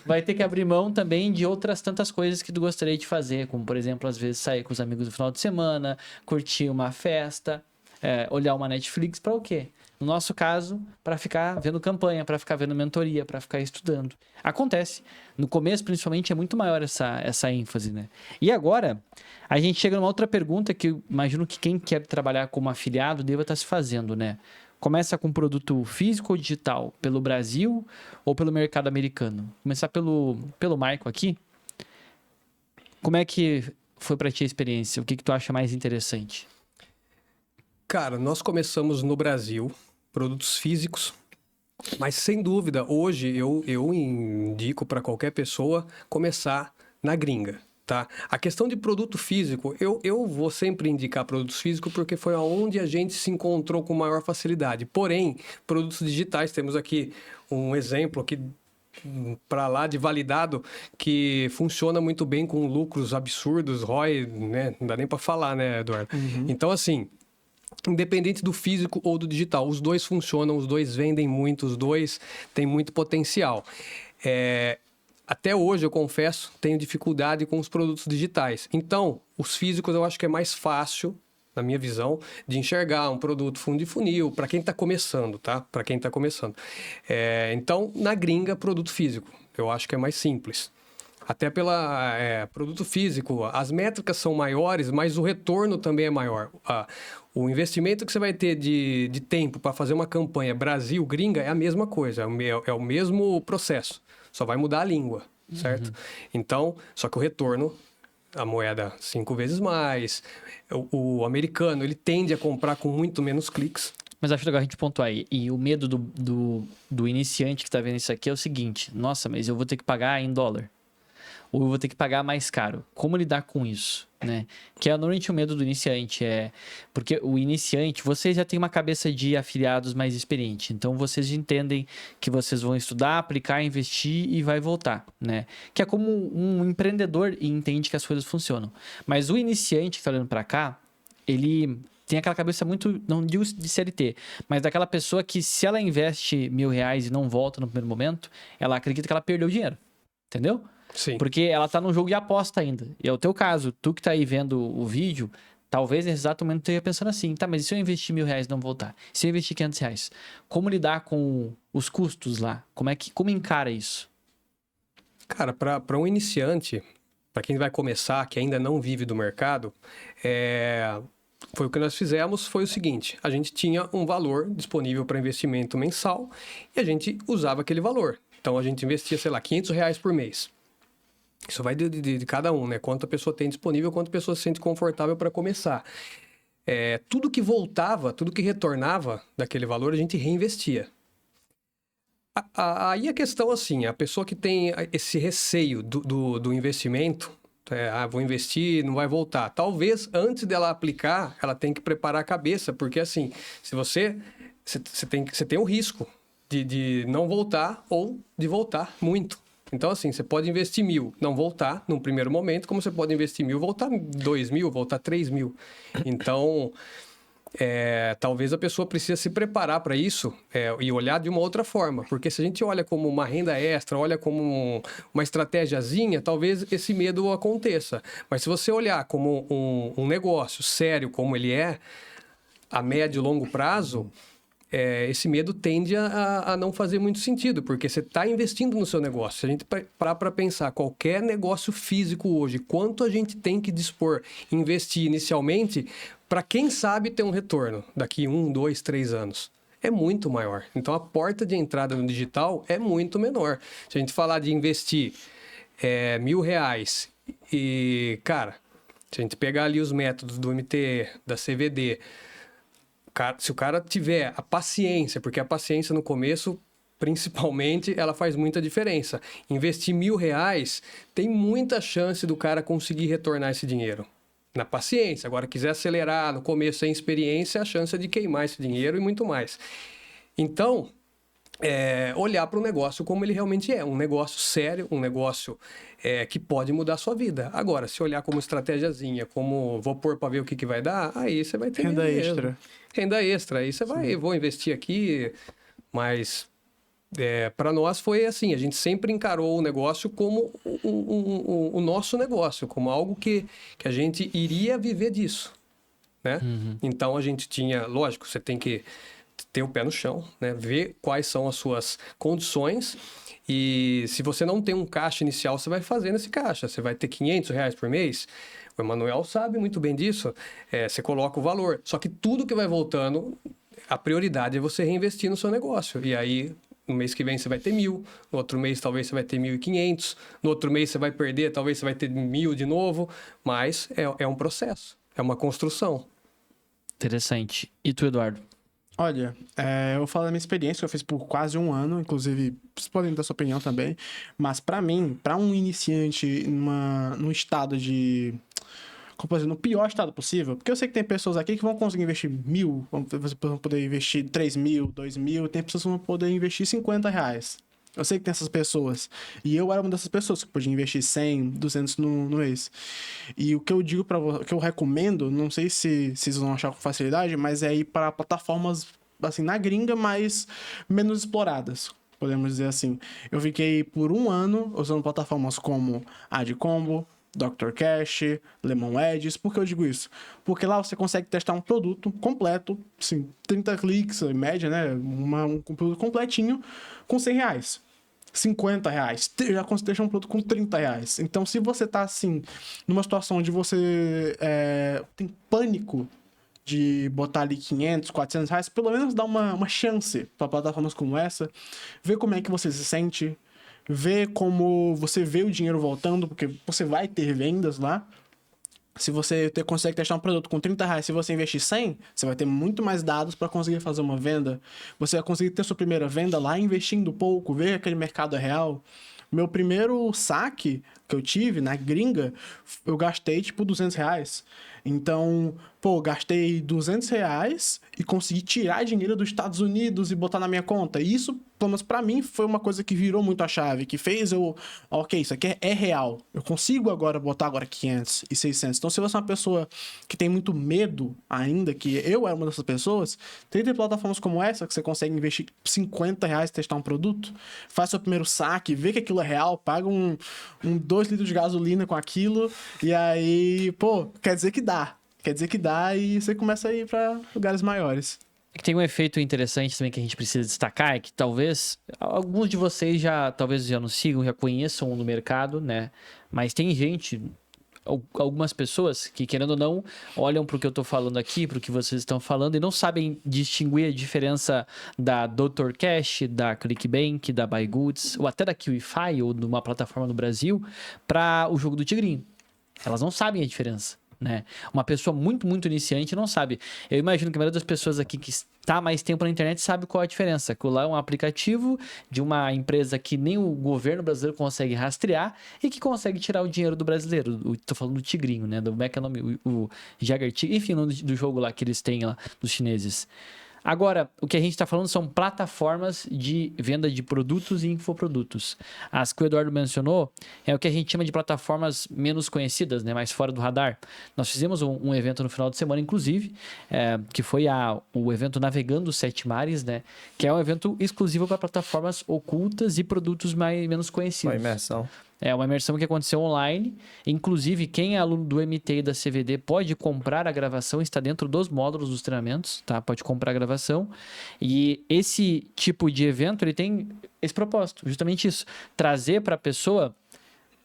Vai ter que abrir mão também de outras tantas coisas que tu gostaria de fazer, como, por exemplo, às vezes sair com os amigos no final de semana, curtir uma festa, olhar uma Netflix, para o quê? No nosso caso, para ficar vendo campanha, para ficar vendo mentoria, para ficar estudando. Acontece. No começo, principalmente, é muito maior essa ênfase, né? E agora, a gente chega numa outra pergunta que eu imagino que quem quer trabalhar como afiliado deva estar se fazendo, né? Começa com produto físico ou digital? Pelo Brasil ou pelo mercado americano? Começar pelo Maicon aqui. Como é que foi para ti a experiência? O que tu acha mais interessante? Cara, nós começamos no Brasil, produtos físicos, mas sem dúvida, hoje eu indico para qualquer pessoa começar na gringa, tá? A questão de produto físico, eu vou sempre indicar produtos físicos porque foi onde a gente se encontrou com maior facilidade. Porém, produtos digitais, temos aqui um exemplo aqui para lá de validado que funciona muito bem com lucros absurdos, ROI, né? Não dá nem para falar, né, Eduardo? Uhum. Então, assim, independente do físico ou do digital, os dois funcionam, os dois vendem muito, os dois têm muito potencial. até hoje, eu confesso, tenho dificuldade com os produtos digitais. Então, os físicos eu acho que é mais fácil, na minha visão, de enxergar um produto fundo de funil para quem está começando, tá? Para quem está começando. Então, na gringa, produto físico, eu acho que é mais simples. Até pela produto físico, as métricas são maiores, mas o retorno também é maior. O investimento que você vai ter de tempo para fazer uma campanha Brasil-gringa é a mesma coisa, é o mesmo processo, só vai mudar a língua, certo? Então, só que o retorno, a moeda 5 vezes mais, o americano, ele tende a comprar com muito menos cliques. Mas acho legal a gente pontuar aí. E o medo do iniciante que está vendo isso aqui é o seguinte: nossa, mas eu vou ter que pagar em dólar. Ou eu vou ter que pagar mais caro. Como lidar com isso, né? Que é normalmente o medo do iniciante. Porque o iniciante, vocês já têm uma cabeça de afiliados mais experiente. Então, vocês entendem que vocês vão estudar, aplicar, investir e vai voltar, né? Que é como um empreendedor e entende que as coisas funcionam. Mas o iniciante que está olhando para cá, ele tem aquela cabeça muito, não digo de CLT, mas daquela pessoa que se ela investe R$1.000 e não volta no primeiro momento, ela acredita que ela perdeu dinheiro. Entendeu? Sim. Porque ela tá num jogo de aposta ainda. E é o teu caso. Tu que tá aí vendo o vídeo, talvez nesse exato momento tu esteja pensando assim: tá, mas e se eu investir R$1.000 e não voltar? E se eu investir R$500? Como lidar com os custos lá? Como encara isso? Cara, para um iniciante, para quem vai começar, que ainda não vive do mercado, foi o que nós fizemos, foi o seguinte: a gente tinha um valor disponível para investimento mensal e a gente usava aquele valor. Então, a gente investia, sei lá, R$500 por mês. Isso vai de cada um, né? Quanto a pessoa tem disponível, quanto a pessoa se sente confortável para começar. Tudo que voltava, tudo que retornava daquele valor, a gente reinvestia. Aí a questão, assim, a pessoa que tem esse receio do investimento, vou investir, não vai voltar. Talvez, antes dela aplicar, ela tem que preparar a cabeça, porque, assim, se você tem um risco de não voltar ou de voltar muito. Então, assim, você pode investir 1.000, não voltar num primeiro momento, como você pode investir 1.000, voltar 2.000, voltar 3.000. Então, talvez a pessoa precise se preparar para isso e olhar de uma outra forma. Porque se a gente olha como uma renda extra, olha como uma estratégiazinha, talvez esse medo aconteça. Mas se você olhar como um negócio sério, como ele é, a médio e longo prazo, esse medo tende a não fazer muito sentido, porque você está investindo no seu negócio. Se a gente parar para pensar, qualquer negócio físico hoje, quanto a gente tem que dispor, investir inicialmente, para quem sabe ter um retorno daqui 1, 2, 3 anos. É muito maior. Então, a porta de entrada no digital é muito menor. Se a gente falar de investir R$1.000 e, cara, se a gente pegar ali os métodos do MTE, da CVD, se o cara tiver a paciência, porque a paciência no começo, principalmente, ela faz muita diferença. Investir R$1.000, tem muita chance do cara conseguir retornar esse dinheiro. Na paciência. Agora, quiser acelerar no começo sem experiência, a chance é de queimar esse dinheiro e muito mais. Então, olhar para o negócio como ele realmente é. Um negócio sério, um negócio que pode mudar a sua vida. Agora, se olhar como estratégiazinha, como vou pôr para ver o que vai dar, aí você vai ter renda extra. Renda extra. Aí você vai, vou investir aqui, mas para nós foi assim, a gente sempre encarou o negócio como o nosso negócio, como algo que a gente iria viver disso, né? Então, a gente tinha, lógico, você tem que ter o pé no chão, né? Ver quais são as suas condições e se você não tem um caixa inicial, você vai fazendo esse caixa. Você vai ter R$500 por mês. O Emanuel sabe muito bem disso. Você coloca o valor. Só que tudo que vai voltando, a prioridade é você reinvestir no seu negócio. E aí, no mês que vem você vai ter 1.000. No outro mês talvez você vai ter 1.500. No outro mês você vai perder, talvez você vai ter 1.000 de novo. Mas é um processo. É uma construção. Interessante. E tu, Eduardo? Olha, eu vou falar da minha experiência, que eu fiz por quase 1 ano, inclusive, vocês podem dar sua opinião também, mas pra mim, pra um iniciante num estado de... Como posso dizer, no pior estado possível, porque eu sei que tem pessoas aqui que vão conseguir investir 1.000, vão poder investir 3.000, 2.000, tem pessoas que vão poder investir R$50. Eu sei que tem essas pessoas. E eu era uma dessas pessoas que podia investir 100, 200 no mês. E o que eu digo o que eu recomendo, não sei se vocês vão achar com facilidade, mas é ir para plataformas, assim, na gringa, mas menos exploradas. podemos dizer assim. Eu fiquei por 1 ano usando plataformas como AdCombo, Dr. Cash, Lemon Edges. Por que eu digo isso? Porque lá você consegue testar um produto completo, assim, 30 cliques, em média, né? Um produto completinho com R$100. R$50, já consigo deixar um produto com R$30. Então, se você tá, assim, numa situação onde você tem pânico de botar ali 500, R$400, pelo menos dá uma chance para plataformas como essa, ver como é que você se sente, ver como você vê o dinheiro voltando, porque você vai ter vendas lá. Se você consegue testar um produto com R$30, se você investir 100, você vai ter muito mais dados para conseguir fazer uma venda. Você vai conseguir ter sua primeira venda lá investindo pouco, ver que aquele mercado é real. Meu primeiro saque que eu tive na gringa, eu gastei tipo R$200. Então, pô, gastei R$200 e consegui tirar dinheiro dos Estados Unidos e botar na minha conta. E isso, pelo menos pra mim, foi uma coisa que virou muito a chave, que fez ok, isso aqui é real. Eu consigo agora botar agora 500 e 600. Então, se você é uma pessoa que tem muito medo ainda, que eu era uma dessas pessoas, tem plataformas como essa que você consegue investir R$50 e testar um produto, faz seu primeiro saque, vê que aquilo é real, paga 2 litros de gasolina com aquilo, e aí, pô, quer dizer que dá. Quer dizer que dá e você começa a ir para lugares maiores. Tem um efeito interessante também que a gente precisa destacar, é que talvez alguns de vocês talvez já nos sigam, já conheçam no mercado, né? Mas tem gente, algumas pessoas que, querendo ou não, olham para o que eu estou falando aqui, para o que vocês estão falando e não sabem distinguir a diferença da Dr. Cash, da ClickBank, da BuyGoods, ou até da QIFI, ou de uma plataforma no Brasil, para o jogo do Tigrinho. Elas não sabem a diferença. Né? Uma pessoa muito, muito iniciante não sabe. Eu imagino que a maioria das pessoas aqui que está mais tempo na internet sabe qual é a diferença. Que lá é um aplicativo de uma empresa que nem o governo brasileiro consegue rastrear e que consegue tirar o dinheiro do brasileiro. Estou falando do Tigrinho, né? Como é que é o nome? O Jagger Tigre, enfim, o nome do jogo lá que eles têm lá, dos chineses. Agora, o que a gente está falando são plataformas de venda de produtos e infoprodutos. As que o Eduardo mencionou é o que a gente chama de plataformas menos conhecidas, né, mais fora do radar. Nós fizemos um evento no final de semana, inclusive, que foi o evento Navegando os Sete Mares, né, que é um evento exclusivo para plataformas ocultas e produtos menos conhecidos. Uma imersão. É uma imersão que aconteceu online. Inclusive, quem é aluno do MT e da CVD pode comprar a gravação, está dentro dos módulos dos treinamentos, tá? Pode comprar a gravação. E esse tipo de evento, ele tem esse propósito, justamente isso. Trazer para a pessoa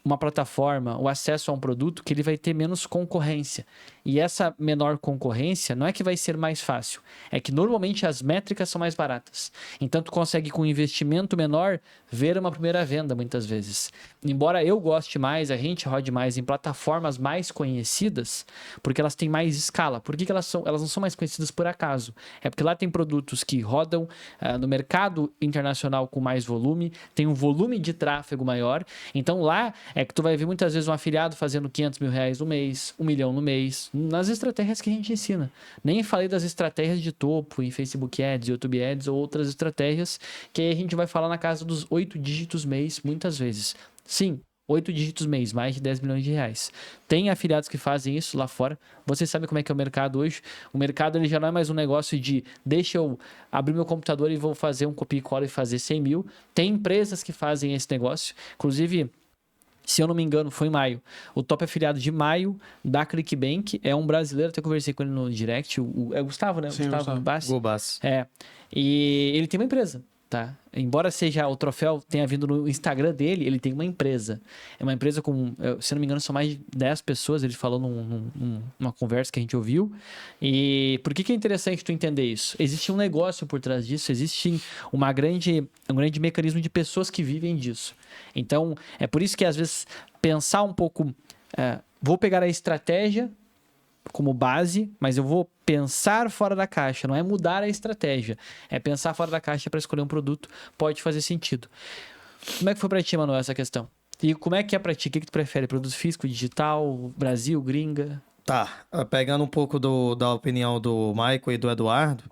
uma plataforma, o acesso a um produto que ele vai ter menos concorrência. E essa menor concorrência não é que vai ser mais fácil, é que normalmente as métricas são mais baratas. Então, tu consegue com um investimento menor ver uma primeira venda muitas vezes. Embora eu goste mais, a gente rode mais em plataformas mais conhecidas, porque elas têm mais escala. Por que elas não são mais conhecidas por acaso? É porque lá tem produtos que rodam no mercado internacional com mais volume, tem um volume de tráfego maior. Então, lá é que tu vai ver muitas vezes um afiliado fazendo R$500 mil no mês, 1 milhão no mês, nas estratégias que a gente ensina. Nem falei das estratégias de topo em Facebook Ads, YouTube Ads ou outras estratégias que aí a gente vai falar na casa dos 8 dígitos mês, muitas vezes. Sim, 8 dígitos mês, mais de R$10 milhões. Tem afiliados que fazem isso lá fora. Vocês sabem como é que é o mercado hoje. O mercado ele já não é mais um negócio de deixa eu abrir meu computador e vou fazer um copia e cola e fazer 100 mil. Tem empresas que fazem esse negócio. Inclusive, se eu não me engano, foi em maio. O top afiliado de maio da ClickBank é um brasileiro, até conversei com ele no direct, é o Gustavo, né? Sim, Gustavo Bassi. Gubas. E ele tem uma empresa, tá? Embora seja o troféu tenha vindo no Instagram dele, ele tem uma empresa. É uma empresa com, se eu não me engano, são mais de 10 pessoas, ele falou numa conversa que a gente ouviu. E por que é interessante tu entender isso? Existe um negócio por trás disso, existe um grande mecanismo de pessoas que vivem disso. Então, é por isso que às vezes pensar um pouco, vou pegar a estratégia como base, mas eu vou pensar fora da caixa, não é mudar a estratégia, é pensar fora da caixa para escolher um produto, pode fazer sentido. Como é que foi para ti, Manuel, essa questão? E como é que é para ti? O que tu prefere? Produto físico, digital, Brasil, gringa? Tá, pegando um pouco da opinião do Michael e do Eduardo,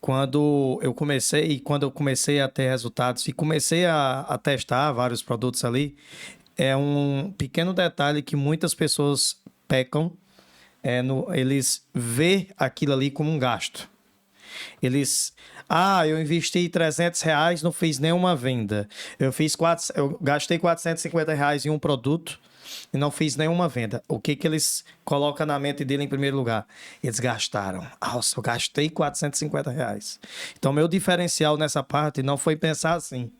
quando eu comecei a ter resultados e comecei a testar vários produtos ali, é um pequeno detalhe que muitas pessoas pecam, eles vê aquilo ali como um gasto. Eu investi R$300, não fiz nenhuma venda. Eu gastei R$450 em um produto e não fiz nenhuma venda. O que eles colocam na mente dele em primeiro lugar? Eles gastaram. Nossa, eu gastei R$450. Então, meu diferencial nessa parte não foi pensar assim.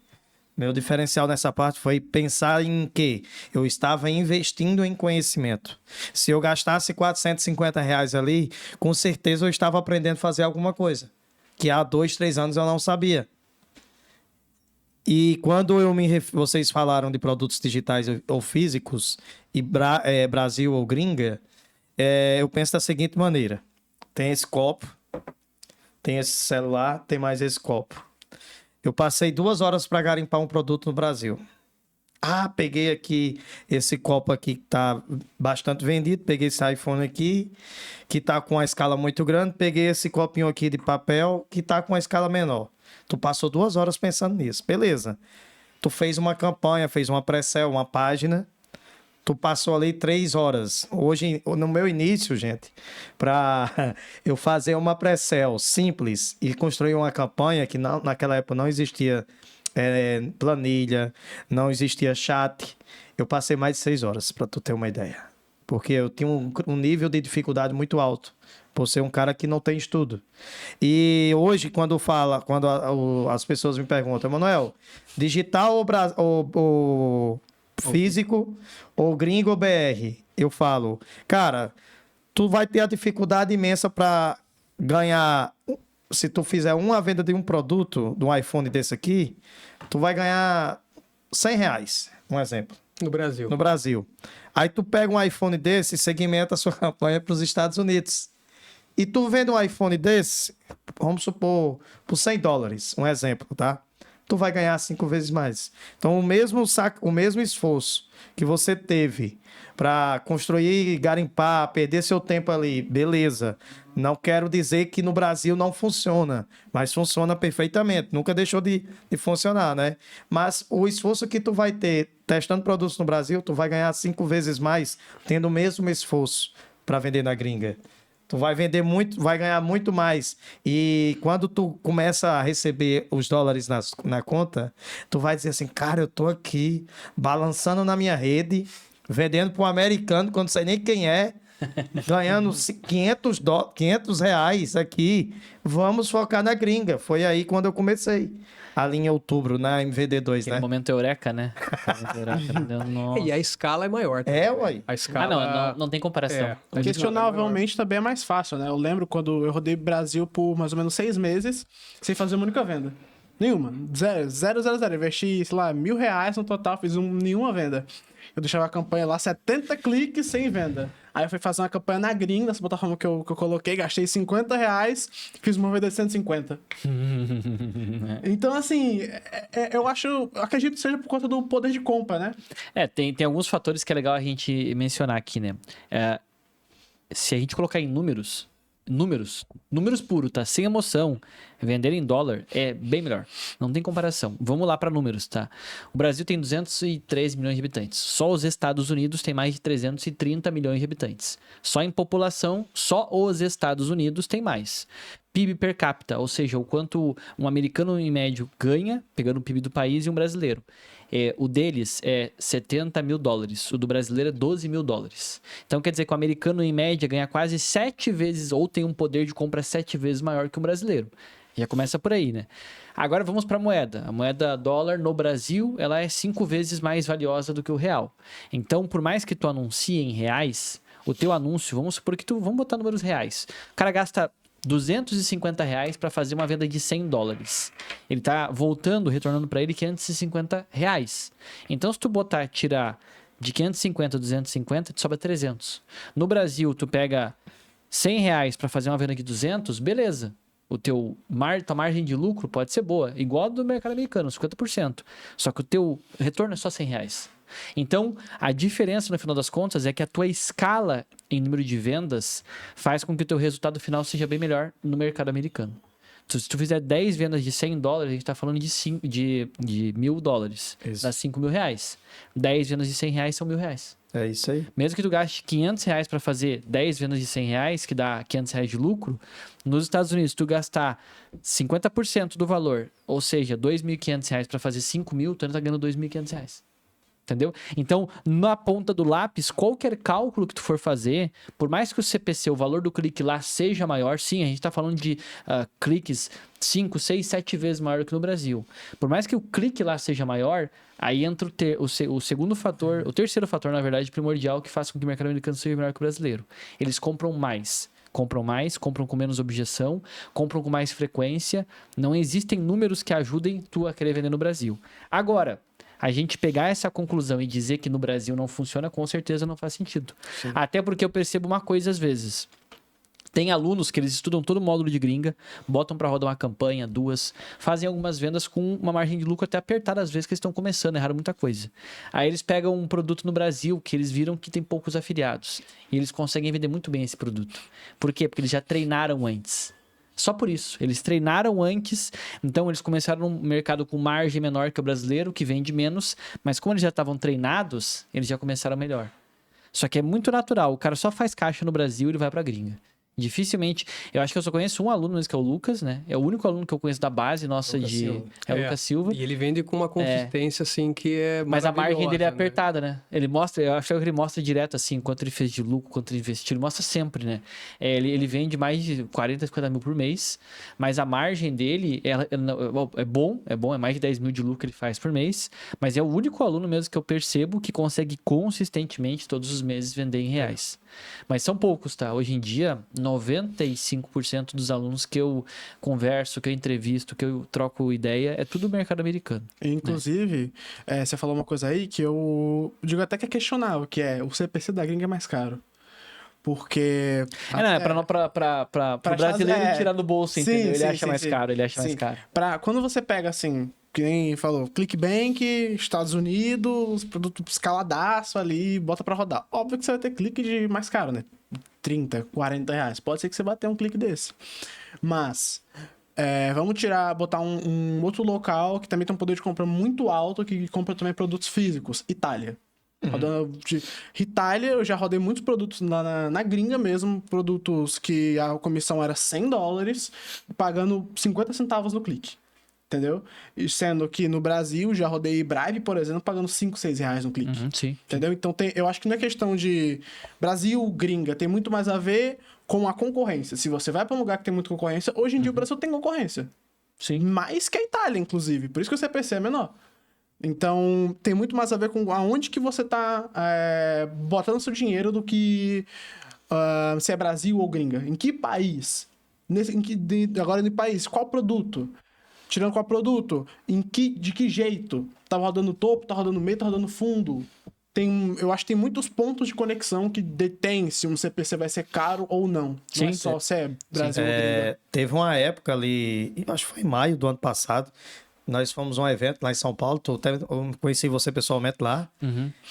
Meu diferencial nessa parte foi pensar em que eu estava investindo em conhecimento. Se eu gastasse R$450 ali, com certeza eu estava aprendendo a fazer alguma coisa, que há 2, 3 anos eu não sabia. E quando vocês falaram de produtos digitais ou físicos, e Brasil ou gringa, eu penso da seguinte maneira. Tem esse copo, tem esse celular, tem mais esse copo. Eu passei 2 horas para garimpar um produto no Brasil. Peguei aqui esse copo aqui que está bastante vendido. Peguei esse iPhone aqui, que está com uma escala muito grande. Peguei esse copinho aqui de papel, que está com uma escala menor. Tu passou 2 horas pensando nisso. Beleza. Tu fez uma campanha, fez uma pré-sell, uma página. Tu passou ali 3 horas. Hoje, no meu início, gente, para eu fazer uma pré-sell simples e construir uma campanha que naquela época não existia planilha, não existia chat, eu passei mais de 6 horas, para tu ter uma ideia. Porque eu tinha um nível de dificuldade muito alto, por ser um cara que não tem estudo. E hoje, quando as pessoas me perguntam, Manuel, digital ou físico, ou gringo ou BR, eu falo, cara, tu vai ter a dificuldade imensa para ganhar. Se tu fizer uma venda de um produto, de um iPhone desse aqui, tu vai ganhar R$100, um exemplo. No Brasil. No Brasil. Aí tu pega um iPhone desse e segmenta a sua campanha para os Estados Unidos. E tu vende um iPhone desse, vamos supor, por $100, um exemplo, tá? Tu vai ganhar 5 vezes mais. Então, o mesmo esforço que você teve para construir, garimpar, perder seu tempo ali, beleza. Não quero dizer que no Brasil não funciona, mas funciona perfeitamente. Nunca deixou de funcionar, né? Mas o esforço que tu vai ter testando produtos no Brasil, tu vai ganhar 5 vezes mais tendo o mesmo esforço para vender na gringa. Tu vai vender muito, vai ganhar muito mais. E quando tu começa a receber os dólares na conta, tu vai dizer assim, cara, eu tô aqui balançando na minha rede, vendendo para um americano, quando não sei nem quem é, ganhando R$500 aqui. Vamos focar na gringa. Foi aí quando eu comecei. Ali em outubro, na MVD2, Aquele né? momento eureka, né? E a escala é maior. Tá? Uai. A escala... Não tem comparação. Questionavelmente também é mais fácil, né? Eu lembro quando eu rodei Brasil por mais ou menos 6 meses, sem fazer uma única venda. Nenhuma. Zero. Investi, sei lá, R$1.000 no total, fiz nenhuma venda. Eu deixava a campanha lá, 70 cliques sem venda. Aí eu fui fazer uma campanha na gringa, nessa plataforma que eu coloquei, gastei R$50, fiz uma venda de 150. Então, assim, eu acredito que seja por conta do poder de compra, né? Tem alguns fatores que é legal a gente mencionar aqui, né? Se a gente colocar em números puros, tá? Sem emoção, vender em dólar é bem melhor. Não tem comparação. Vamos lá para números, tá? O Brasil tem 203 milhões de habitantes. Só os Estados Unidos tem mais de 330 milhões de habitantes. Só em população, só os Estados Unidos tem mais. PIB per capita, ou seja, o quanto um americano em médio ganha, pegando o PIB do país, e um brasileiro. O deles é $70 mil, o do brasileiro é $12 mil. Então quer dizer que o americano em média ganha quase 7 vezes, ou tem um poder de compra 7 vezes maior que o brasileiro. Já começa por aí, né? Agora vamos para a moeda. A moeda dólar no Brasil, ela é 5 vezes mais valiosa do que o real. Então, por mais que tu anuncie em reais, o teu anúncio, vamos botar números reais. O cara gasta R$250 para fazer uma venda de $100. Ele tá retornando para ele R$550. Então, se tu tirar de 550 a 250, te sobra 300. No Brasil, tu pega R$100 para fazer uma venda de 200, beleza. Tua margem de lucro pode ser boa, igual a do mercado americano, 50%. Só que o teu retorno é só R$100. Então, a diferença no final das contas é que a tua escala em número de vendas faz com que o teu resultado final seja bem melhor no mercado americano. Se tu fizer 10 vendas de $100, a gente tá falando de $1.000. Isso. Dá R$5.000. 10 vendas de R$100 são R$1.000. É isso aí. Mesmo que tu gaste R$500 para fazer 10 vendas de R$100, que dá R$500 de lucro, nos Estados Unidos, tu gastar 50% do valor, ou seja, R$2.500 para fazer 5.000, tu ainda tá ganhando R$2.500. Entendeu? Então, na ponta do lápis, qualquer cálculo que tu for fazer, por mais que o CPC, o valor do clique lá seja maior, sim, a gente está falando de cliques 5, 6, 7 vezes maior que no Brasil. Por mais que o clique lá seja maior, aí entra o segundo fator, o terceiro fator, na verdade, primordial, que faz com que o mercado americano seja melhor que o brasileiro. Eles compram mais, compram com menos objeção, compram com mais frequência. Não existem números que ajudem tu a querer vender no Brasil. Agora, a gente pegar essa conclusão e dizer que no Brasil não funciona, com certeza não faz sentido. Sim. Até porque eu percebo uma coisa às vezes. Tem alunos que eles estudam todo o módulo de gringa, botam para rodar uma campanha, 2, fazem algumas vendas com uma margem de lucro até apertada às vezes que eles estão começando, erraram muita coisa. Aí eles pegam um produto no Brasil que eles viram que tem poucos afiliados e eles conseguem vender muito bem esse produto. Por quê? Porque eles já treinaram antes. Só por isso. Eles treinaram antes, então eles começaram num mercado com margem menor que o brasileiro, que vende menos, mas como eles já estavam treinados, eles já começaram melhor. Só que é muito natural, o cara só faz caixa no Brasil e ele vai pra gringa. Dificilmente. Eu acho que eu só conheço um aluno mesmo, que é o Lucas, né? É o único aluno que eu conheço da base nossa Lucas Silva. É o Lucas Silva. E ele vende com uma consistência, assim, que é Mas a margem dele é né? apertada, né? Ele mostra, eu acho que ele mostra direto, assim, quanto ele fez de lucro, quanto ele investiu. Ele mostra sempre, né? Ele vende mais de 40, 50 mil por mês, mas a margem dele é bom, é mais de 10 mil de lucro que ele faz por mês, mas é o único aluno mesmo que eu percebo que consegue consistentemente, todos os meses, vender em reais. Mas são poucos, tá? Hoje em dia, 95% dos alunos que eu converso, que eu entrevisto, que eu troco ideia, é tudo mercado americano. Inclusive, você falou uma coisa aí que eu digo até que é questionável, que é o CPC da gringa é mais caro. Porque... Pra brasileiro tirar do bolso, entendeu? Ele acha mais caro, ele acha mais caro. Quando você pega, assim, que nem falou, ClickBank, Estados Unidos, produto escaladaço ali, bota pra rodar. Óbvio que você vai ter clique de mais caro, né? 30, 40 reais. Pode ser que você vá ter um clique desse. Mas... vamos botar um outro local que também tem um poder de compra muito alto, que compra também produtos físicos. Itália. Itália, eu já rodei muitos produtos na gringa mesmo, produtos que a comissão era $100, pagando 50 centavos no clique. Entendeu? E sendo que no Brasil, já rodei Brive, por exemplo, pagando 5, 6 reais no clique. Sim. Entendeu? Então, eu acho que não é questão de Brasil, gringa, tem muito mais a ver com a concorrência. Se você vai para um lugar que tem muita concorrência, hoje em dia o Brasil tem concorrência. Sim. Mais que a Itália, inclusive. Por isso que o CPC é menor. Então, tem muito mais a ver com aonde que você tá botando seu dinheiro do que se é Brasil ou gringa. Em que país? Agora, no país, qual produto? Tirando qual produto? De que jeito? Tá rodando topo, tá rodando meio, tá rodando fundo? Eu acho que tem muitos pontos de conexão que detém se um CPC vai ser caro ou não. Sim, não é só se é Brasil ou gringa. Teve uma época ali, acho que foi em maio do ano passado, nós fomos a um evento lá em São Paulo, eu conheci você pessoalmente lá.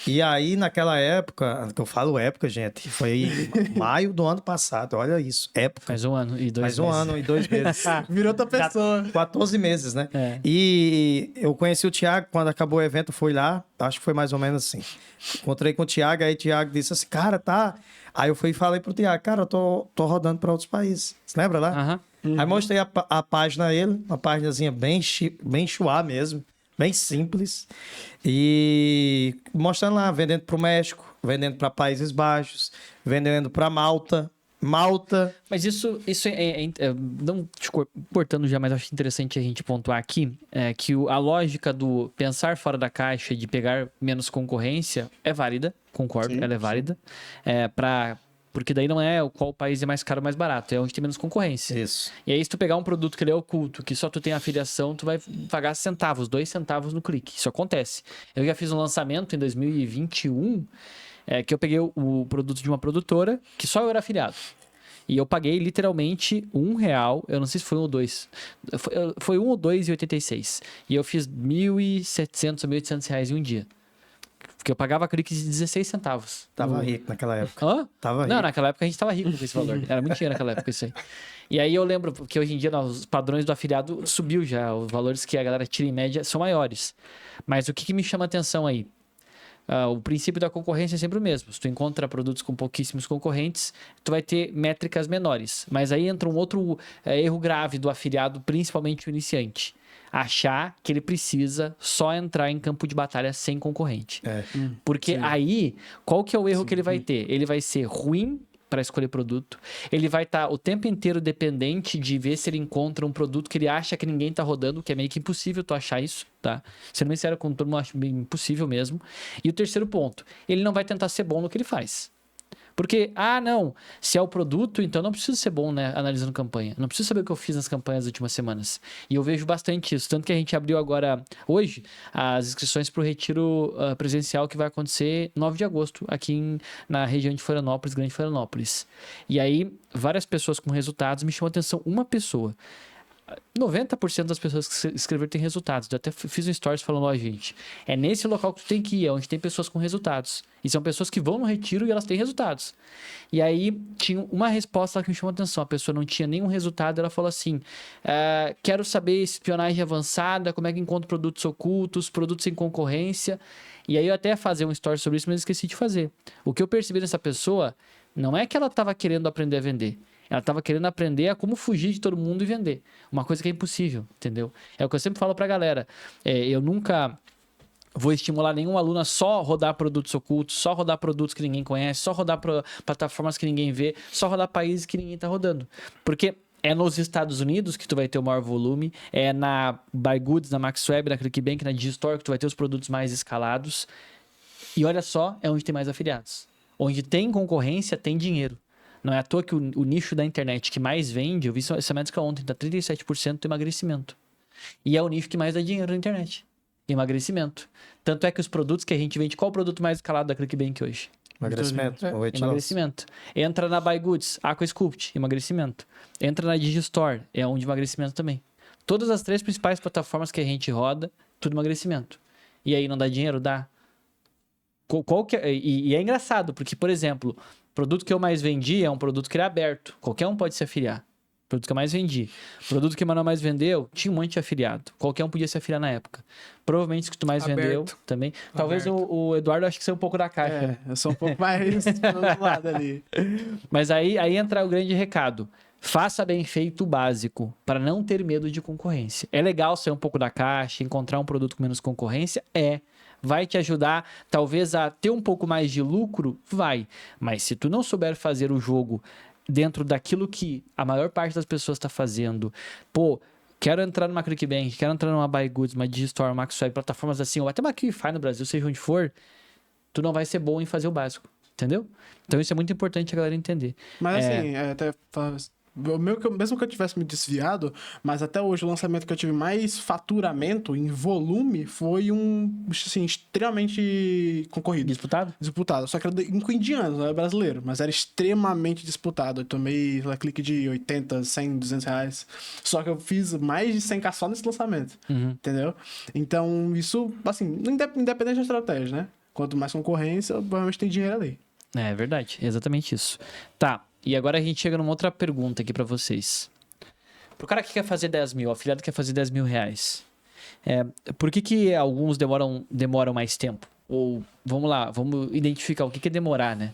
E aí, naquela época, que eu falo época, gente, foi maio do ano passado, olha isso, época. Faz um ano e 2 meses. Faz um ano e 2 meses. Virou outra pessoa. 14 meses, né? E eu conheci o Thiago, quando acabou o evento, fui lá, acho que foi mais ou menos assim. Encontrei com o Thiago, aí o Thiago disse assim, cara, tá... Aí eu fui e falei pro Thiago, cara, eu tô rodando para outros países. Você lembra lá? Aí mostrei a página a ele, uma páginazinha bem chuá mesmo, bem simples. E mostrando lá, vendendo pro México, vendendo para Países Baixos, vendendo para Malta. Mas isso não te cortando já, mas acho interessante a gente pontuar aqui, que a lógica do pensar fora da caixa, de pegar menos concorrência, é válida, concordo, ela é válida, porque daí não é qual país é mais caro ou mais barato, é onde tem menos concorrência. Isso. E aí, se tu pegar um produto que ele é oculto, que só tu tem afiliação, tu vai pagar centavos, 2 centavos no clique. Isso acontece. Eu já fiz um lançamento em 2021, que eu peguei o produto de uma produtora, que só eu era afiliado. E eu paguei literalmente R$1, eu não sei se foi 1 ou 2. Foi 1 ou 2,86. E eu fiz R$1.700 ou R$1.800 em um dia. Porque eu pagava clique de 16 centavos. Tava rico naquela época. Hã? Tava rico. Não, naquela época a gente tava rico com esse valor. Era muito dinheiro naquela época isso aí. E aí eu lembro que hoje em dia os padrões do afiliado subiu já. Os valores que a galera tira em média são maiores. Mas o que me chama a atenção aí? O princípio da concorrência é sempre o mesmo. Se tu encontra produtos com pouquíssimos concorrentes, tu vai ter métricas menores. Mas aí entra um outro erro grave do afiliado, principalmente o iniciante. Achar que ele precisa só entrar em campo de batalha sem concorrente. Porque aí, qual que é o erro que ele vai ter? Ele vai ser ruim para escolher produto. Ele vai estar o tempo inteiro dependente de ver se ele encontra um produto que ele acha que ninguém tá rodando, que é meio que impossível tu achar isso, tá? Sendo bem sério, com todo mundo, acho bem impossível mesmo. E o terceiro ponto, ele não vai tentar ser bom no que ele faz. Porque, não, se é o produto, então não preciso ser bom, né, analisando campanha. Não preciso saber o que eu fiz nas campanhas das últimas semanas. E eu vejo bastante isso. Tanto que a gente abriu agora, hoje, as inscrições para o retiro presencial que vai acontecer 9 de agosto, aqui na região de Florianópolis, Grande Florianópolis. E aí, várias pessoas com resultados me chamam a atenção. Uma pessoa. 90% das pessoas que se inscreveram têm resultados. Eu até fiz um stories falando, gente, é nesse local que tu tem que ir, é onde tem pessoas com resultados. E são pessoas que vão no retiro e elas têm resultados. E aí, tinha uma resposta lá que me chamou a atenção. A pessoa não tinha nenhum resultado, ela falou assim, quero saber espionagem avançada, como é que encontro produtos ocultos, produtos sem concorrência. E aí, eu até ia fazer um story sobre isso, mas esqueci de fazer. O que eu percebi nessa pessoa, não é que ela estava querendo aprender a vender. Ela estava querendo aprender a como fugir de todo mundo e vender. Uma coisa que é impossível, entendeu? É o que eu sempre falo pra galera. Eu nunca vou estimular nenhum aluno a só rodar produtos ocultos, só rodar produtos que ninguém conhece, só rodar plataformas que ninguém vê, só rodar países que ninguém tá rodando. Porque é nos Estados Unidos que tu vai ter o maior volume, é na Buy Goods, na MaxWeb, na ClickBank, na Digistore que tu vai ter os produtos mais escalados. E olha só, é onde tem mais afiliados. Onde tem concorrência, tem dinheiro. Não é à toa que o nicho da internet que mais vende, eu vi essa métrica ontem, tá 37% do emagrecimento. E é o nicho que mais dá dinheiro na internet. Emagrecimento. Tanto é que os produtos que a gente vende, qual o produto mais escalado da ClickBank hoje? Emagrecimento. Emagrecimento. Entra na Buy Goods, AquaSculpt, emagrecimento. Entra na Digistore, é um de emagrecimento também. Todas as 3 principais plataformas que a gente roda, tudo emagrecimento. E aí não dá dinheiro? Dá. E é engraçado, porque, por exemplo, o produto que eu mais vendi é um produto que era aberto. Qualquer um pode se afiliar. O produto que eu mais vendi. O produto que o Manuel mais vendeu, tinha um monte de afiliado. Qualquer um podia se afiliar na época. Provavelmente o que tu mais vendeu também. Talvez o Eduardo acho que saiu um pouco da caixa. Eu sou um pouco mais do outro lado ali. Mas aí entra o grande recado. Faça bem feito o básico, para não ter medo de concorrência. É legal sair um pouco da caixa, encontrar um produto com menos concorrência? Vai te ajudar, talvez, a ter um pouco mais de lucro? Vai. Mas se tu não souber fazer o jogo dentro daquilo que a maior parte das pessoas está fazendo, quero entrar numa ClickBank, quero entrar numa Buy Goods, uma Digistore, uma MaxWeb, plataformas assim, ou até uma Qify no Brasil, seja onde for, tu não vai ser bom em fazer o básico, entendeu? Então isso é muito importante a galera entender. Mas assim, até... Mesmo que eu tivesse me desviado, mas até hoje o lançamento que eu tive mais faturamento em volume foi assim, extremamente concorrido. Disputado. Só que era com indianos, não era brasileiro, mas era extremamente disputado. Eu tomei clique de 80, 100, 200 reais. Só que eu fiz mais de 100k só nesse lançamento. Entendeu? Então, isso, assim, independente da estratégia, né? Quanto mais concorrência, provavelmente tem dinheiro ali. É verdade, exatamente isso. Tá. E agora a gente chega numa outra pergunta aqui pra vocês. Pro cara que quer fazer 10 mil, o afiliado quer fazer 10 mil reais, por que alguns demoram mais tempo? Ou, vamos lá, vamos identificar o que é demorar, né?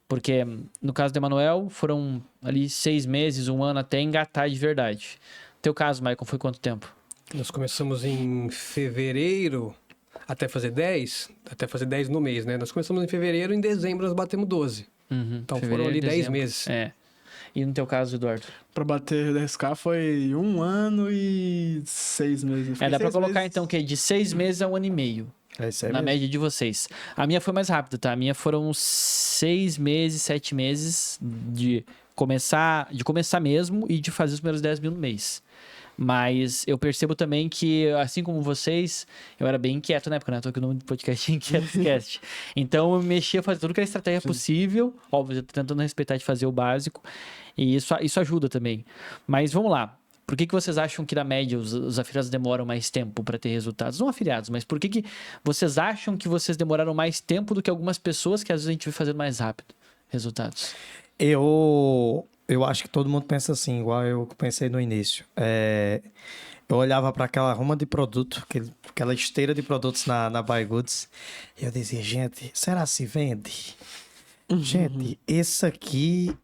Porque no caso do Emanuel, foram ali 6 meses, 1 ano até engatar de verdade. No teu caso, Maicon, foi quanto tempo? Nós começamos em fevereiro até fazer 10 no mês, né? Nós começamos em fevereiro, em dezembro nós batemos 12. Então foram ali 10 meses. E no teu caso, Eduardo? Pra bater 10k foi 1 ano e 6 meses. Dá pra colocar então que de 6 meses a 1 ano e meio. Isso aí na mesmo. média de vocês. A minha foi mais rápida, tá? A minha foram 6 meses, 7 meses de começar mesmo e de fazer os primeiros 10 mil no mês. Mas eu percebo também que, assim como vocês, eu era bem inquieto na época, né? Tô aqui no podcast Inquietocast. Então eu mexia, fazia tudo que era estratégia possível. Óbvio, eu tô tentando respeitar de fazer o básico. E isso ajuda também. Mas vamos lá. Por que vocês acham que, na média, os afiliados demoram mais tempo para ter resultados? Não afiliados, mas por que vocês acham que vocês demoraram mais tempo do que algumas pessoas que às vezes a gente vê fazendo mais rápido resultados? Eu acho que todo mundo pensa assim, igual eu pensei no início. Eu olhava para aquela ruma de produto, aquela esteira de produtos na Buy Goods, e eu dizia, gente, será se vende? Gente, esse aqui,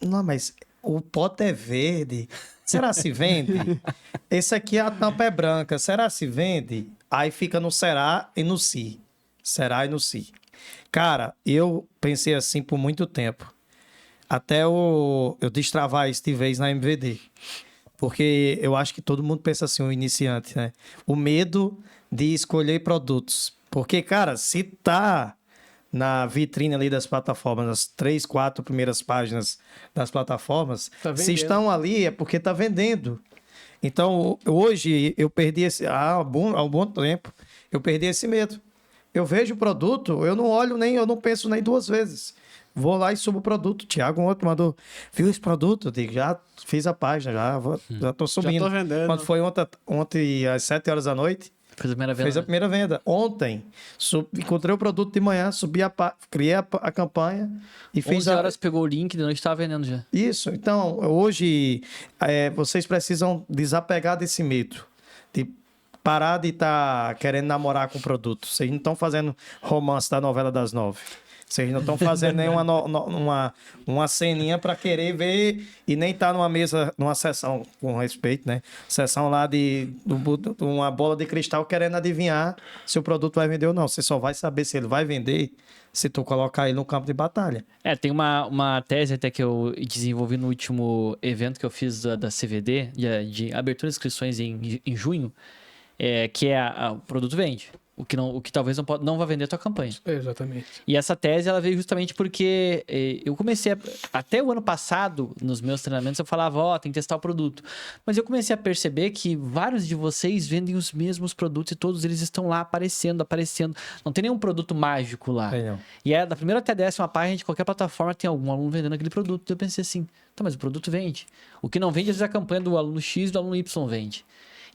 não, mas o pote é verde, será se vende? Esse aqui a tampa é branca, será se vende? Aí fica no será e no si. Será e no si. Cara, eu pensei assim por muito tempo. Até eu destravar isso de vez na MVD. Porque eu acho que todo mundo pensa assim, o iniciante, né? O medo de escolher produtos. Porque, cara, se tá na vitrine ali das plataformas, nas 3, 4 primeiras páginas das plataformas, se estão ali é porque tá vendendo. Então, hoje, eu perdi há um bom tempo, eu perdi esse medo. Eu vejo o produto, eu não penso nem 2 vezes. Vou lá e subo o produto. Tiago, um outro mandou, viu esse produto? Eu digo, já fiz a página, já tô subindo. Já tô vendendo. Quando foi ontem às 7 horas da noite, Fez a primeira venda. fez a primeira venda. Ontem, encontrei o produto de manhã, criei a campanha e fiz 11 horas pegou o link, de noite estava vendendo já. Isso. Então, hoje, vocês precisam desapegar desse medo. De parar de estar querendo namorar com o produto. Vocês não estão fazendo romance da novela das 9. Vocês não estão fazendo nenhuma uma ceninha para querer ver e nem estar numa mesa, numa sessão, com respeito, né? Sessão lá de uma bola de cristal querendo adivinhar se o produto vai vender ou não. Você só vai saber se ele vai vender se tu colocar ele no campo de batalha. Tem uma tese até que eu desenvolvi no último evento que eu fiz da CVD, de abertura de inscrições em junho, que o produto vende. O que talvez não vá vender a tua campanha. Exatamente. E essa tese, ela veio justamente porque eu comecei até o ano passado, nos meus treinamentos, eu falava, tem que testar o produto. Mas eu comecei a perceber que vários de vocês vendem os mesmos produtos e todos eles estão lá aparecendo. Não tem nenhum produto mágico lá. Não. E da primeira até a 10ª página de qualquer plataforma tem algum aluno vendendo aquele produto. Eu pensei assim, mas o produto vende. O que não vende, às vezes, a campanha do aluno X e do aluno Y vende.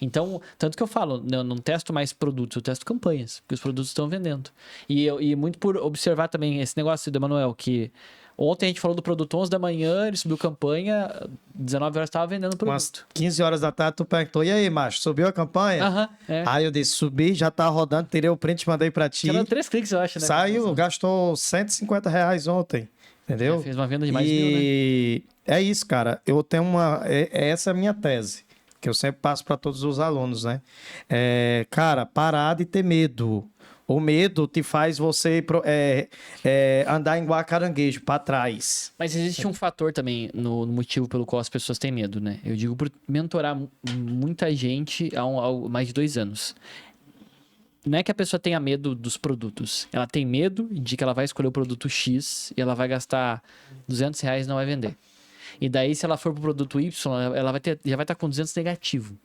Então, tanto que eu falo, eu não testo mais produtos, eu testo campanhas, porque os produtos estão vendendo. E muito por observar também esse negócio do Emanuel, que ontem a gente falou do produto 11 da manhã, ele subiu campanha, 19 horas estava vendendo o produto. Umas 15 horas da tarde, tu perguntou, e aí, macho, subiu a campanha? Aí eu disse, subi, já tá rodando, tirei o print, mandei pra ti. Era 3 cliques, eu acho, né? Saiu, gastou R$150 ontem, entendeu? Fez uma venda de mais de 1.000, né? E é isso, cara, eu tenho essa é a minha tese, que eu sempre passo para todos os alunos, né? Cara, parar de ter medo. O medo te faz você andar igual caranguejo, para trás. Mas existe um fator também no motivo pelo qual as pessoas têm medo, né? Eu digo por mentorar muita gente há mais de 2 anos. Não é que a pessoa tenha medo dos produtos. Ela tem medo de que ela vai escolher o produto X e ela vai gastar R$200 e não vai vender. E daí, se ela for pro produto Y, ela já vai estar com 200 negativo.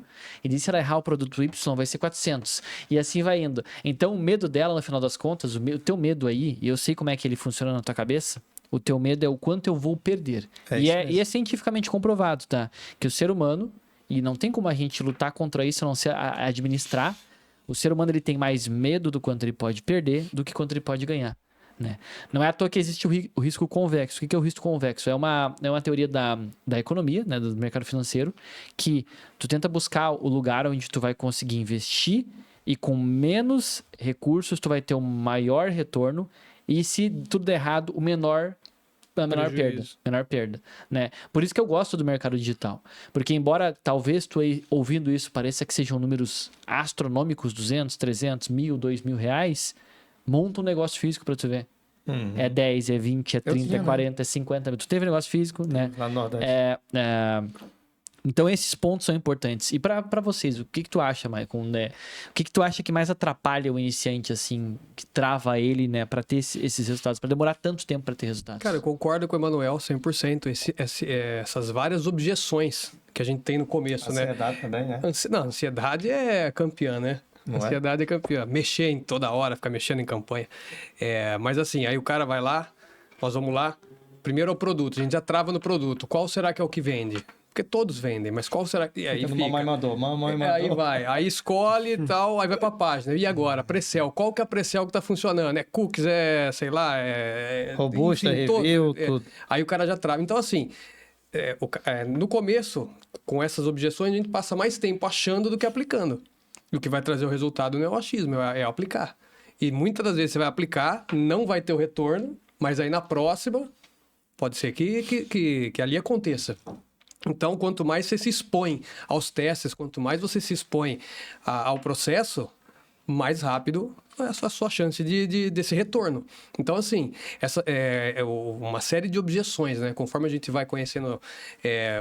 E daí, se ela errar o produto Y, vai ser 400. E assim vai indo. Então, o medo dela, no final das contas, o teu medo aí, e eu sei como é que ele funciona na tua cabeça, o teu medo é o quanto eu vou perder. E é cientificamente comprovado, tá? Que o ser humano, e não tem como a gente lutar contra isso, a não ser administrar, o ser humano ele tem mais medo do quanto ele pode perder do que quanto ele pode ganhar. Né? Não é à toa que existe o risco convexo. O que é o risco convexo? É uma teoria da economia, né, do mercado financeiro, que tu tenta buscar o lugar onde tu vai conseguir investir e com menos recursos tu vai ter um maior retorno e se tudo der errado, a menor perda, né? Por isso que eu gosto do mercado digital. Porque embora talvez tu aí, ouvindo isso pareça que sejam números astronômicos, 200, 300, 1.000, 2.000 reais, monta um negócio físico pra tu ver. É 10, é 20, é 30, é 40, é 50. Tu teve negócio físico, né? Lá no Nordeste. Então, esses pontos são importantes. E pra vocês, o que tu acha, Maicon, né? O que tu acha que mais atrapalha o iniciante, assim, que trava ele, né, pra ter esses resultados, pra demorar tanto tempo pra ter resultados? Cara, eu concordo com o Emanuel 100%. Essas várias objeções que a gente tem no começo, né? Ansiedade também, né? Ansiedade é campeã, né? Ansiedade é campeã. Mexer em toda hora, ficar mexendo em campanha. Mas assim, aí o cara vai lá, nós vamos lá. Primeiro é o produto, a gente já trava no produto. Qual será que é o que vende? Porque todos vendem, mas qual será? E aí Fica no fica. mamãe mandou. Aí vai, aí escolhe e tal, aí vai pra página. E agora, pré-sell, qual que é a pré-sell que tá funcionando? É cookies, sei lá, Robusta, review, tudo. Aí o cara já trava. Então, assim, no começo, com essas objeções, a gente passa mais tempo achando do que aplicando. E o que vai trazer o resultado não é o achismo, é aplicar. E muitas das vezes você vai aplicar, não vai ter o retorno, mas aí na próxima, pode ser que ali aconteça. Então, quanto mais você se expõe aos testes, quanto mais você se expõe ao processo, mais rápido é a sua chance desse retorno. Então, assim, essa é uma série de objeções, né? Conforme a gente vai conhecendo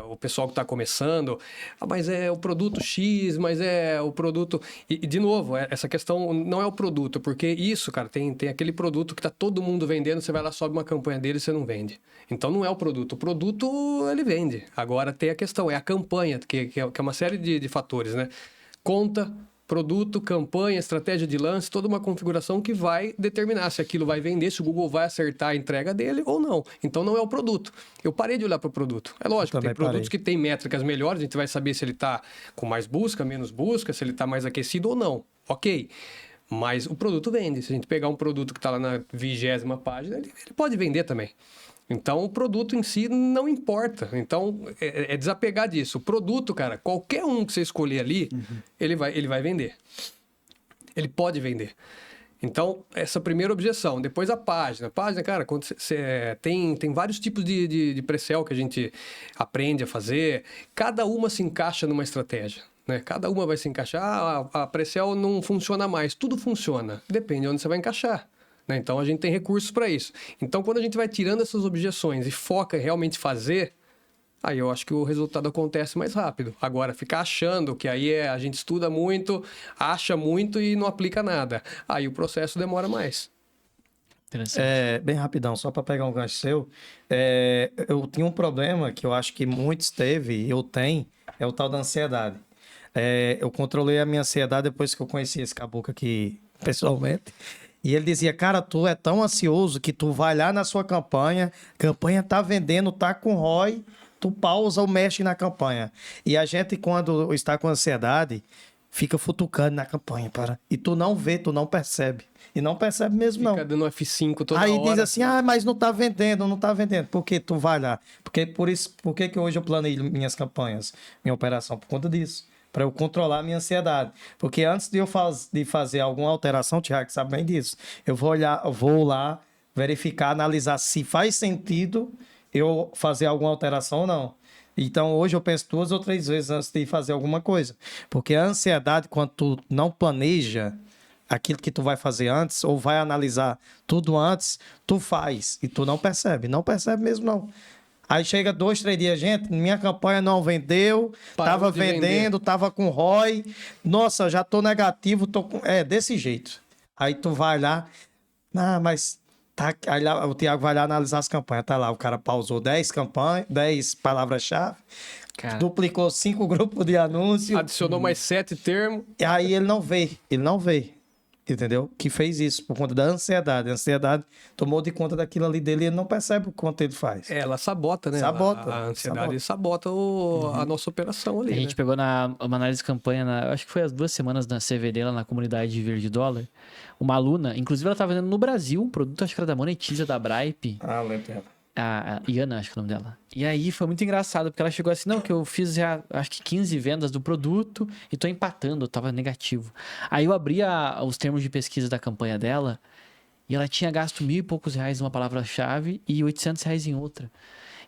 o pessoal que está começando, mas é o produto X, mas é o produto... E de novo, essa questão não é o produto, porque isso, cara, tem aquele produto que está todo mundo vendendo, você vai lá, sobe uma campanha dele e você não vende. Então, não é o produto. O produto, ele vende. Agora, tem a questão, é a campanha, que é uma série de fatores, né? Conta... Produto, campanha, estratégia de lance, toda uma configuração que vai determinar se aquilo vai vender, se o Google vai acertar a entrega dele ou não. Então, não é o produto. Eu parei de olhar para o produto. É lógico, tem produtos que têm métricas melhores, a gente vai saber se ele está com mais busca, menos busca, se ele está mais aquecido ou não. Ok. Mas o produto vende. Se a gente pegar um produto que está lá na 20ª página, ele pode vender também. Então, o produto em si não importa. Então, é desapegar disso. O produto, cara, qualquer um que você escolher ali, ele vai vender. Ele pode vender. Então, essa primeira objeção. Depois a página. A página, cara, quando tem vários tipos de pré-sell que a gente aprende a fazer. Cada uma se encaixa numa estratégia. Né? Cada uma vai se encaixar. A pré-sell não funciona mais. Tudo funciona. Depende de onde você vai encaixar. Né? Então, a gente tem recursos para isso. Então, quando a gente vai tirando essas objeções e foca em realmente fazer, aí eu acho que o resultado acontece mais rápido. Agora, ficar achando que aí a gente estuda muito, acha muito e não aplica nada. Aí o processo demora mais. Bem rapidão, só para pegar um gancho seu. Eu tinha um problema que eu acho que muitos teve, eu tenho, é o tal da ansiedade. Eu controlei a minha ansiedade depois que eu conheci esse caboclo aqui pessoalmente. E ele dizia, cara, tu é tão ansioso que tu vai lá na sua campanha tá vendendo, tá com ROI, tu pausa ou mexe na campanha. E a gente, quando está com ansiedade, fica futucando na campanha, e tu não vê, tu não percebe. E não percebe mesmo, não. Fica dando F5 toda hora. Aí diz assim, mas não tá vendendo. Por que tu vai lá? Por que hoje eu planejo minhas campanhas, minha operação? Por conta disso. Para eu controlar a minha ansiedade. Porque antes de eu fazer alguma alteração, o Thiago sabe bem disso, eu vou lá verificar, analisar se faz sentido eu fazer alguma alteração ou não. Então, hoje eu penso 2 ou 3 vezes antes de fazer alguma coisa. Porque a ansiedade, quando tu não planeja aquilo que tu vai fazer antes, ou vai analisar tudo antes, tu faz e tu não percebe. Não percebe mesmo, não. Aí chega 2, 3 dias, gente, minha campanha não vendeu, tava vendendo, tava com ROI, nossa, já tô negativo, desse jeito. Aí tu vai lá, mas aí lá, o Thiago vai lá analisar as campanhas, tá lá, o cara pausou 10 campanhas, 10 palavras-chave, duplicou 5 grupos de anúncio. Adicionou mais 7 termos. E aí ele não vê. Entendeu? Que fez isso por conta da ansiedade. A ansiedade tomou de conta daquilo ali dele e ele não percebe o quanto ele faz. Ela sabota, né? Sabota. A ansiedade sabota a nossa operação ali. A gente pegou uma análise de campanha, acho que foi as 2 semanas na CVD, lá na comunidade de Verde Dólar. Uma aluna, inclusive ela estava vendendo no Brasil um produto, acho que era da Monetiza, da Bripe. Lembro. A Iana, acho que é o nome dela. E aí foi muito engraçado, porque ela chegou assim, não, que eu fiz já, acho que 15 vendas do produto e tô empatando, eu tava negativo. Aí eu abri os termos de pesquisa da campanha dela e ela tinha gasto R$1.000 e poucos numa palavra-chave e R$800 em outra.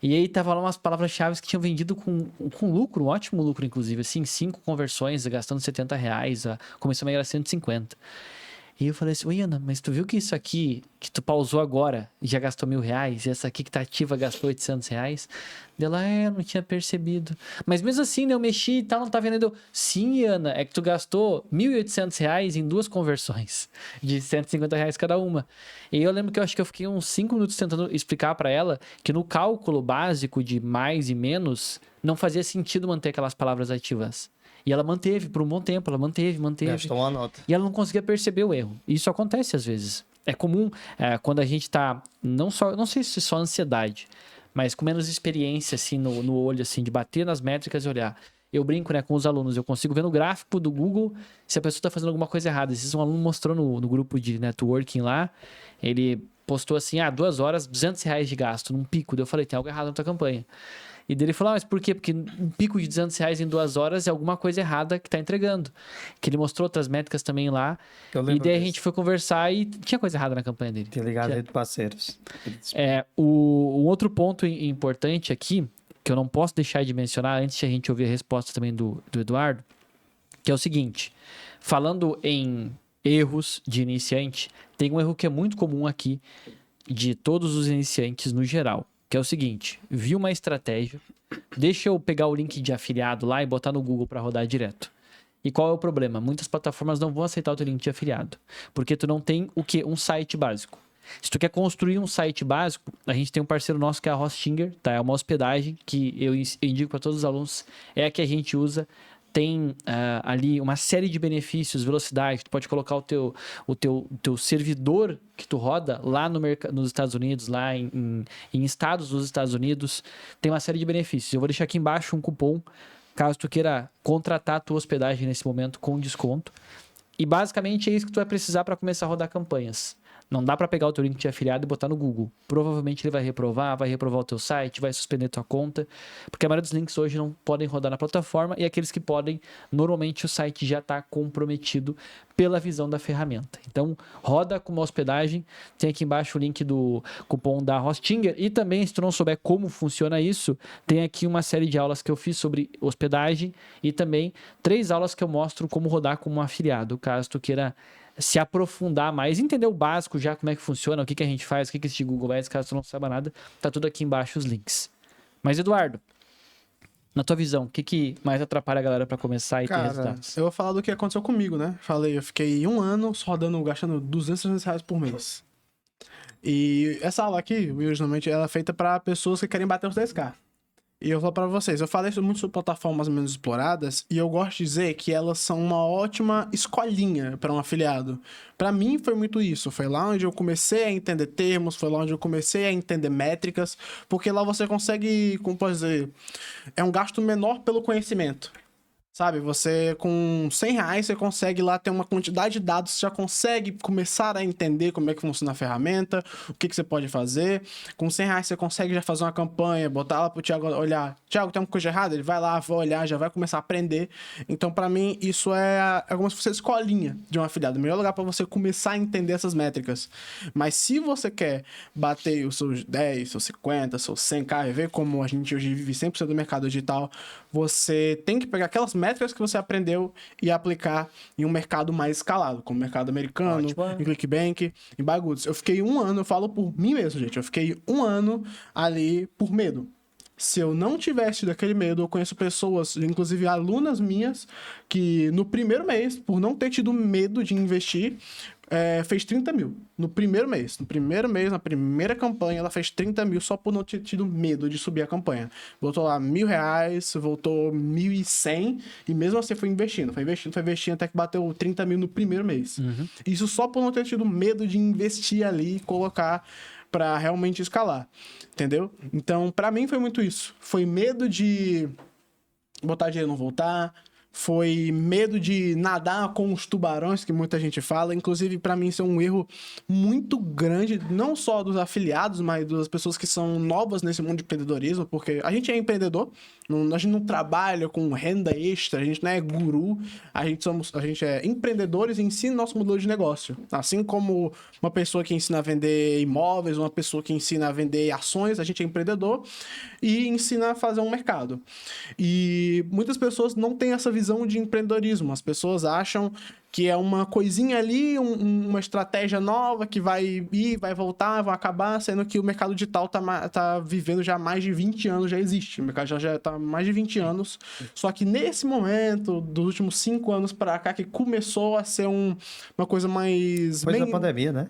E aí tava lá umas palavras-chave que tinham vendido com lucro, um ótimo lucro, inclusive, assim, 5 conversões, gastando R$70, a comissão era 150. E eu falei assim, Iana, mas tu viu que isso aqui, que tu pausou agora, já gastou R$1.000, e essa aqui que tá ativa gastou R$800? Dela, não tinha percebido. Mas mesmo assim, né, eu mexi e tal, não tá vendendo. Sim, Iana, é que tu gastou R$1.800 em 2 conversões, de R$150 cada uma. E eu lembro que eu acho que eu fiquei uns 5 minutos tentando explicar pra ela que no cálculo básico de mais e menos, não fazia sentido manter aquelas palavras ativas. E ela manteve por um bom tempo, ela manteve. Gastou uma nota. E ela não conseguia perceber o erro. Isso acontece às vezes. É comum quando a gente tá, não sei se só ansiedade, mas com menos experiência, assim, no olho, assim, de bater nas métricas e olhar. Eu brinco, né, com os alunos, eu consigo ver no gráfico do Google se a pessoa está fazendo alguma coisa errada. Esses um aluno mostrou no grupo de networking lá, ele postou assim, 2 horas, R$200 de gasto num pico. Daí eu falei, tem algo errado na tua campanha. E dele falou, mas por quê? Porque um pico de R$200 em 2 horas é alguma coisa errada que tá entregando. Que ele mostrou outras métricas também lá. E daí a gente foi conversar e tinha coisa errada na campanha dele. Tinha ligado entre parceiros. Um outro ponto importante aqui, que eu não posso deixar de mencionar antes de a gente ouvir a resposta também do Eduardo, que é o seguinte, falando em erros de iniciante, tem um erro que é muito comum aqui de todos os iniciantes no geral, que é o seguinte, vi uma estratégia, deixa eu pegar o link de afiliado lá e botar no Google para rodar direto. E qual é o problema? Muitas plataformas não vão aceitar o teu link de afiliado, porque tu não tem o quê? Um site básico. Se tu quer construir um site básico, a gente tem um parceiro nosso que é a Hostinger, tá? É uma hospedagem que eu indico para todos os alunos, é a que a gente usa. Tem ali uma série de benefícios, velocidade, tu pode colocar o teu servidor que tu roda lá nos Estados Unidos, lá em estados dos Estados Unidos, tem uma série de benefícios. Eu vou deixar aqui embaixo um cupom, caso tu queira contratar a tua hospedagem nesse momento com desconto. E basicamente é isso que tu vai precisar para começar a rodar campanhas. Não dá para pegar o teu link de afiliado e botar no Google. Provavelmente ele vai reprovar o teu site, vai suspender tua conta, porque a maioria dos links hoje não podem rodar na plataforma e aqueles que podem, normalmente o site já está comprometido pela visão da ferramenta. Então, roda com uma hospedagem, tem aqui embaixo o link do cupom da Hostinger e também, se tu não souber como funciona isso, tem aqui uma série de aulas que eu fiz sobre hospedagem e também 3 aulas que eu mostro como rodar como um afiliado, caso tu queira se aprofundar mais, entender o básico já, como é que funciona, o que a gente faz, o que esse Google Ads, caso tu não saiba nada, tá tudo aqui embaixo os links. Mas, Eduardo, na tua visão, o que mais atrapalha a galera para começar e ter resultados? Eu vou falar do que aconteceu comigo, né? Falei, eu fiquei 1 ano só rodando, gastando R$200 por mês. E essa aula aqui, originalmente, ela é feita para pessoas que querem bater os 10K. E eu vou pra vocês, eu falei muito sobre plataformas menos exploradas e eu gosto de dizer que elas são uma ótima escolinha para um afiliado. Para mim foi muito isso, foi lá onde eu comecei a entender termos, foi lá onde eu comecei a entender métricas, porque lá você consegue, como pode dizer, é um gasto menor pelo conhecimento. Sabe, você com R$100 você consegue lá ter uma quantidade de dados, você já consegue começar a entender como é que funciona a ferramenta, o que você pode fazer. Com R$100 você consegue já fazer uma campanha, botar lá pro Thiago olhar. Thiago, tem uma coisa errada? Ele vai lá, vai olhar, já vai começar a aprender. Então, para mim, isso é como se fosse a escolinha de um afiliado. O melhor lugar para você começar a entender essas métricas. Mas se você quer bater os seus 10, seus 50, seus 100K, e ver como a gente hoje vive 100% do mercado digital, você tem que pegar aquelas métricas que você aprendeu e aplicar em um mercado mais escalado, como o mercado americano, em ClickBank, em BuyGoods. Eu fiquei 1 ano, eu falo por mim mesmo, gente, eu fiquei 1 ano ali por medo. Se eu não tivesse tido aquele medo, eu conheço pessoas, inclusive alunas minhas, que no primeiro mês, por não ter tido medo de investir, fez 30 mil. No primeiro mês, na primeira campanha, ela fez 30 mil só por não ter tido medo de subir a campanha. Voltou lá R$1.000, voltou 1.100 e mesmo assim foi investindo até que bateu 30 mil no primeiro mês. Uhum. Isso só por não ter tido medo de investir ali e colocar para realmente escalar, entendeu? Então, para mim foi muito isso. Foi medo de botar dinheiro e não voltar, foi medo de nadar com os tubarões, que muita gente fala. Inclusive, para mim, isso é um erro muito grande, não só dos afiliados, mas das pessoas que são novas nesse mundo de empreendedorismo, porque a gente é empreendedor, a gente não trabalha com renda extra, a gente não é guru, a gente é empreendedores e ensina nosso modelo de negócio. Assim como uma pessoa que ensina a vender imóveis, uma pessoa que ensina a vender ações, a gente é empreendedor e ensina a fazer um mercado. E muitas pessoas não têm essa visão de empreendedorismo. As pessoas acham que é uma coisinha ali, uma estratégia nova que vai ir, vai voltar, vai acabar, sendo que o mercado digital tá vivendo já mais de 20 anos, já existe. O mercado já tá mais de 20 anos. Só que nesse momento, dos últimos 5 anos para cá, que começou a ser uma coisa mais... Depois da pandemia, né?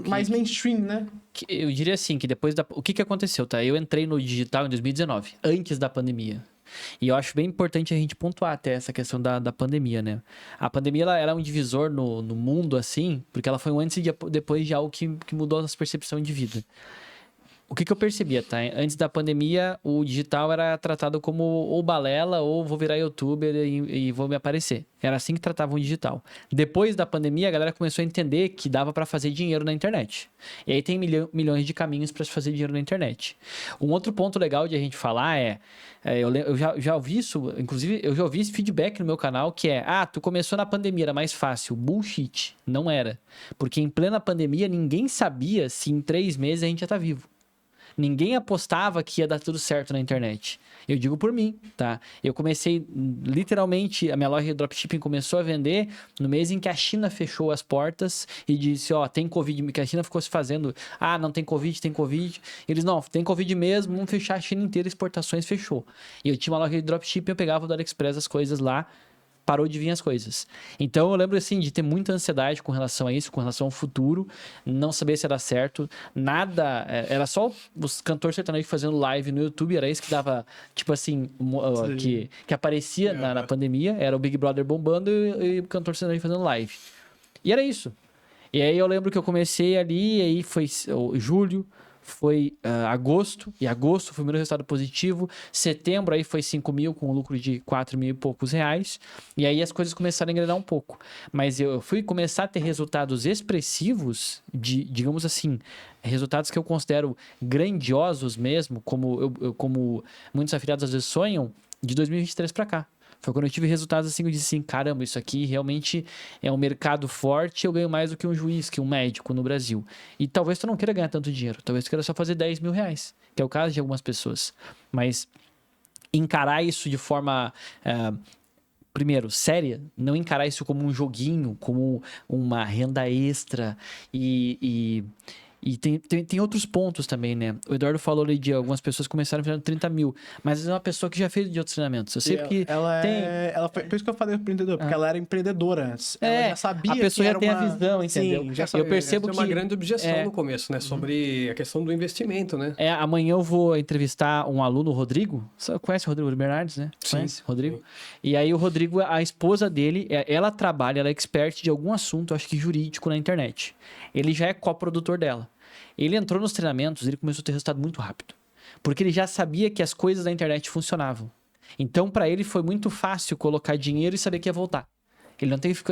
Mais mainstream, né? Eu diria assim, que depois da... O que aconteceu, tá? Eu entrei no digital em 2019, antes da pandemia. E eu acho bem importante a gente pontuar até essa questão da pandemia, né? A pandemia, ela é um divisor no mundo, assim, porque ela foi um antes e depois de algo que mudou a nossa percepção de vida. o que eu percebia, tá? Antes da pandemia, o digital era tratado como ou balela ou vou virar youtuber e vou me aparecer. Era assim que tratavam o digital. Depois da pandemia, a galera começou a entender que dava para fazer dinheiro na internet. E aí tem milhões de caminhos para se fazer dinheiro na internet. Um outro ponto legal de a gente falar eu já ouvi isso, inclusive eu já ouvi esse feedback no meu canal, que é, tu começou na pandemia, era mais fácil. Bullshit, não era. Porque em plena pandemia, ninguém sabia se em 3 meses a gente ia estar vivo. Ninguém apostava que ia dar tudo certo na internet. Eu digo por mim, tá? Eu comecei, literalmente, a minha loja de dropshipping começou a vender no mês em que a China fechou as portas e disse, tem Covid, que a China ficou se fazendo, não tem Covid, tem Covid. Eles, não, tem Covid mesmo, vamos fechar a China inteira, exportações, fechou. E eu tinha uma loja de dropshipping, eu pegava do AliExpress as coisas lá, parou de vir as coisas. Então, eu lembro, assim, de ter muita ansiedade com relação a isso, com relação ao futuro, não saber se era certo, nada, era só os cantores sertanejos fazendo live no YouTube, era isso que dava, tipo assim, que aparecia na pandemia, era o Big Brother bombando e o cantor sertanejo fazendo live. E era isso. E aí eu lembro que eu comecei ali, e aí foi julho, foi agosto, e agosto foi o primeiro resultado positivo, setembro aí foi 5 mil, com um lucro de 4 mil e poucos reais, e aí as coisas começaram a engrenar um pouco, mas eu fui começar a ter resultados expressivos, digamos assim, resultados que eu considero grandiosos mesmo, como muitos afiliados às vezes sonham, de 2023 para cá. Foi quando eu tive resultados assim, eu disse assim, caramba, isso aqui realmente é um mercado forte, eu ganho mais do que um juiz, que um médico no Brasil. E talvez tu não queira ganhar tanto dinheiro, talvez tu queira só fazer 10 mil reais, que é o caso de algumas pessoas. Mas encarar isso de forma, primeiro, séria, não encarar isso como um joguinho, como uma renda extra E tem outros pontos também, né? O Eduardo falou ali de algumas pessoas que começaram fazendo 30 mil, mas é uma pessoa que já fez de outros treinamentos. Eu sei porque por isso que eu falei empreendedor, porque ela era empreendedora antes. Ela já sabia a pessoa que já tem a visão, entendeu? Sim, já sabia. Eu percebo que uma grande objeção no começo, né? Sobre a questão do investimento, né? Amanhã eu vou entrevistar um aluno, o Rodrigo. Você conhece o Rodrigo Bernardes, né? Conhece? Rodrigo? Sim. E aí o Rodrigo, a esposa dele, ela trabalha, ela é expert de algum assunto, acho que jurídico na internet. Ele já é coprodutor dela. Ele entrou nos treinamentos e ele começou a ter resultado muito rápido. Porque ele já sabia que as coisas da internet funcionavam. Então, para ele foi muito fácil colocar dinheiro e saber que ia voltar. Ele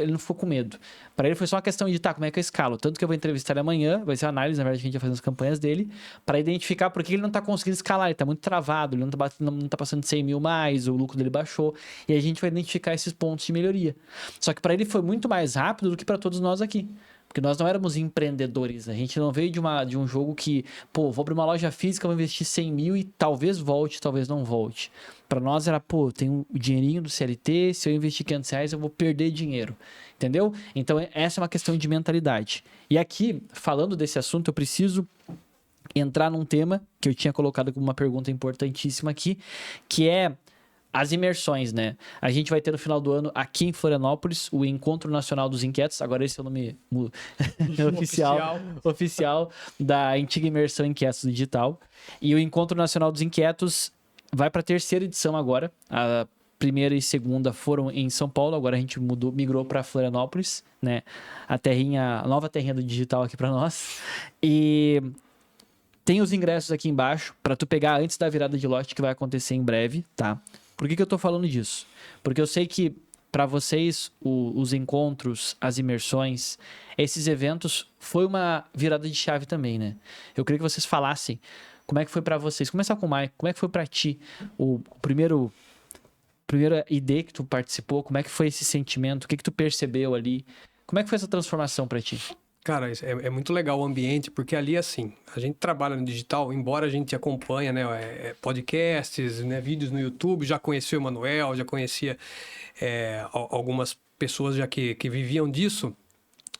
não ficou com medo. Para ele foi só uma questão de, como é que eu escalo? Tanto que eu vou entrevistar ele amanhã, vai ser uma análise, na verdade, a gente vai fazer as campanhas dele, para identificar por que ele não está conseguindo escalar, ele está muito travado, ele não tá passando de 100 mil mais, o lucro dele baixou, e aí a gente vai identificar esses pontos de melhoria. Só que para ele foi muito mais rápido do que para todos nós aqui. Porque nós não éramos empreendedores, a gente não veio de um jogo que, vou abrir uma loja física, vou investir 100 mil e talvez volte, talvez não volte. Para nós era, tem o dinheirinho do CLT, se eu investir 500 reais eu vou perder dinheiro, entendeu? Então essa é uma questão de mentalidade. E aqui, falando desse assunto, eu preciso entrar num tema que eu tinha colocado como uma pergunta importantíssima aqui, que é as imersões, né? A gente vai ter no final do ano, aqui em Florianópolis, o Encontro Nacional dos Inquietos. Agora esse é o nome oficial da antiga imersão Inquietos Digital. E o Encontro Nacional dos Inquietos vai para a 3ª edição agora. A primeira e segunda foram em São Paulo, agora a gente migrou para Florianópolis, né? A nova terrinha do digital aqui para nós. E tem os ingressos aqui embaixo para tu pegar antes da virada de lote, que vai acontecer em breve, tá? Por que eu tô falando disso? Porque eu sei que para vocês os encontros, as imersões, esses eventos foi uma virada de chave também, né? Eu queria que vocês falassem como é que foi para vocês. Começar com o Mike, como é que foi para ti o primeira ID que tu participou? Como é que foi esse sentimento? O que tu percebeu ali? Como é que foi essa transformação para ti? Cara, é muito legal o ambiente, porque ali, assim, a gente trabalha no digital, embora a gente acompanha, né, podcasts, né, vídeos no YouTube, já conhecia o Emanuel, já conhecia algumas pessoas já que viviam disso.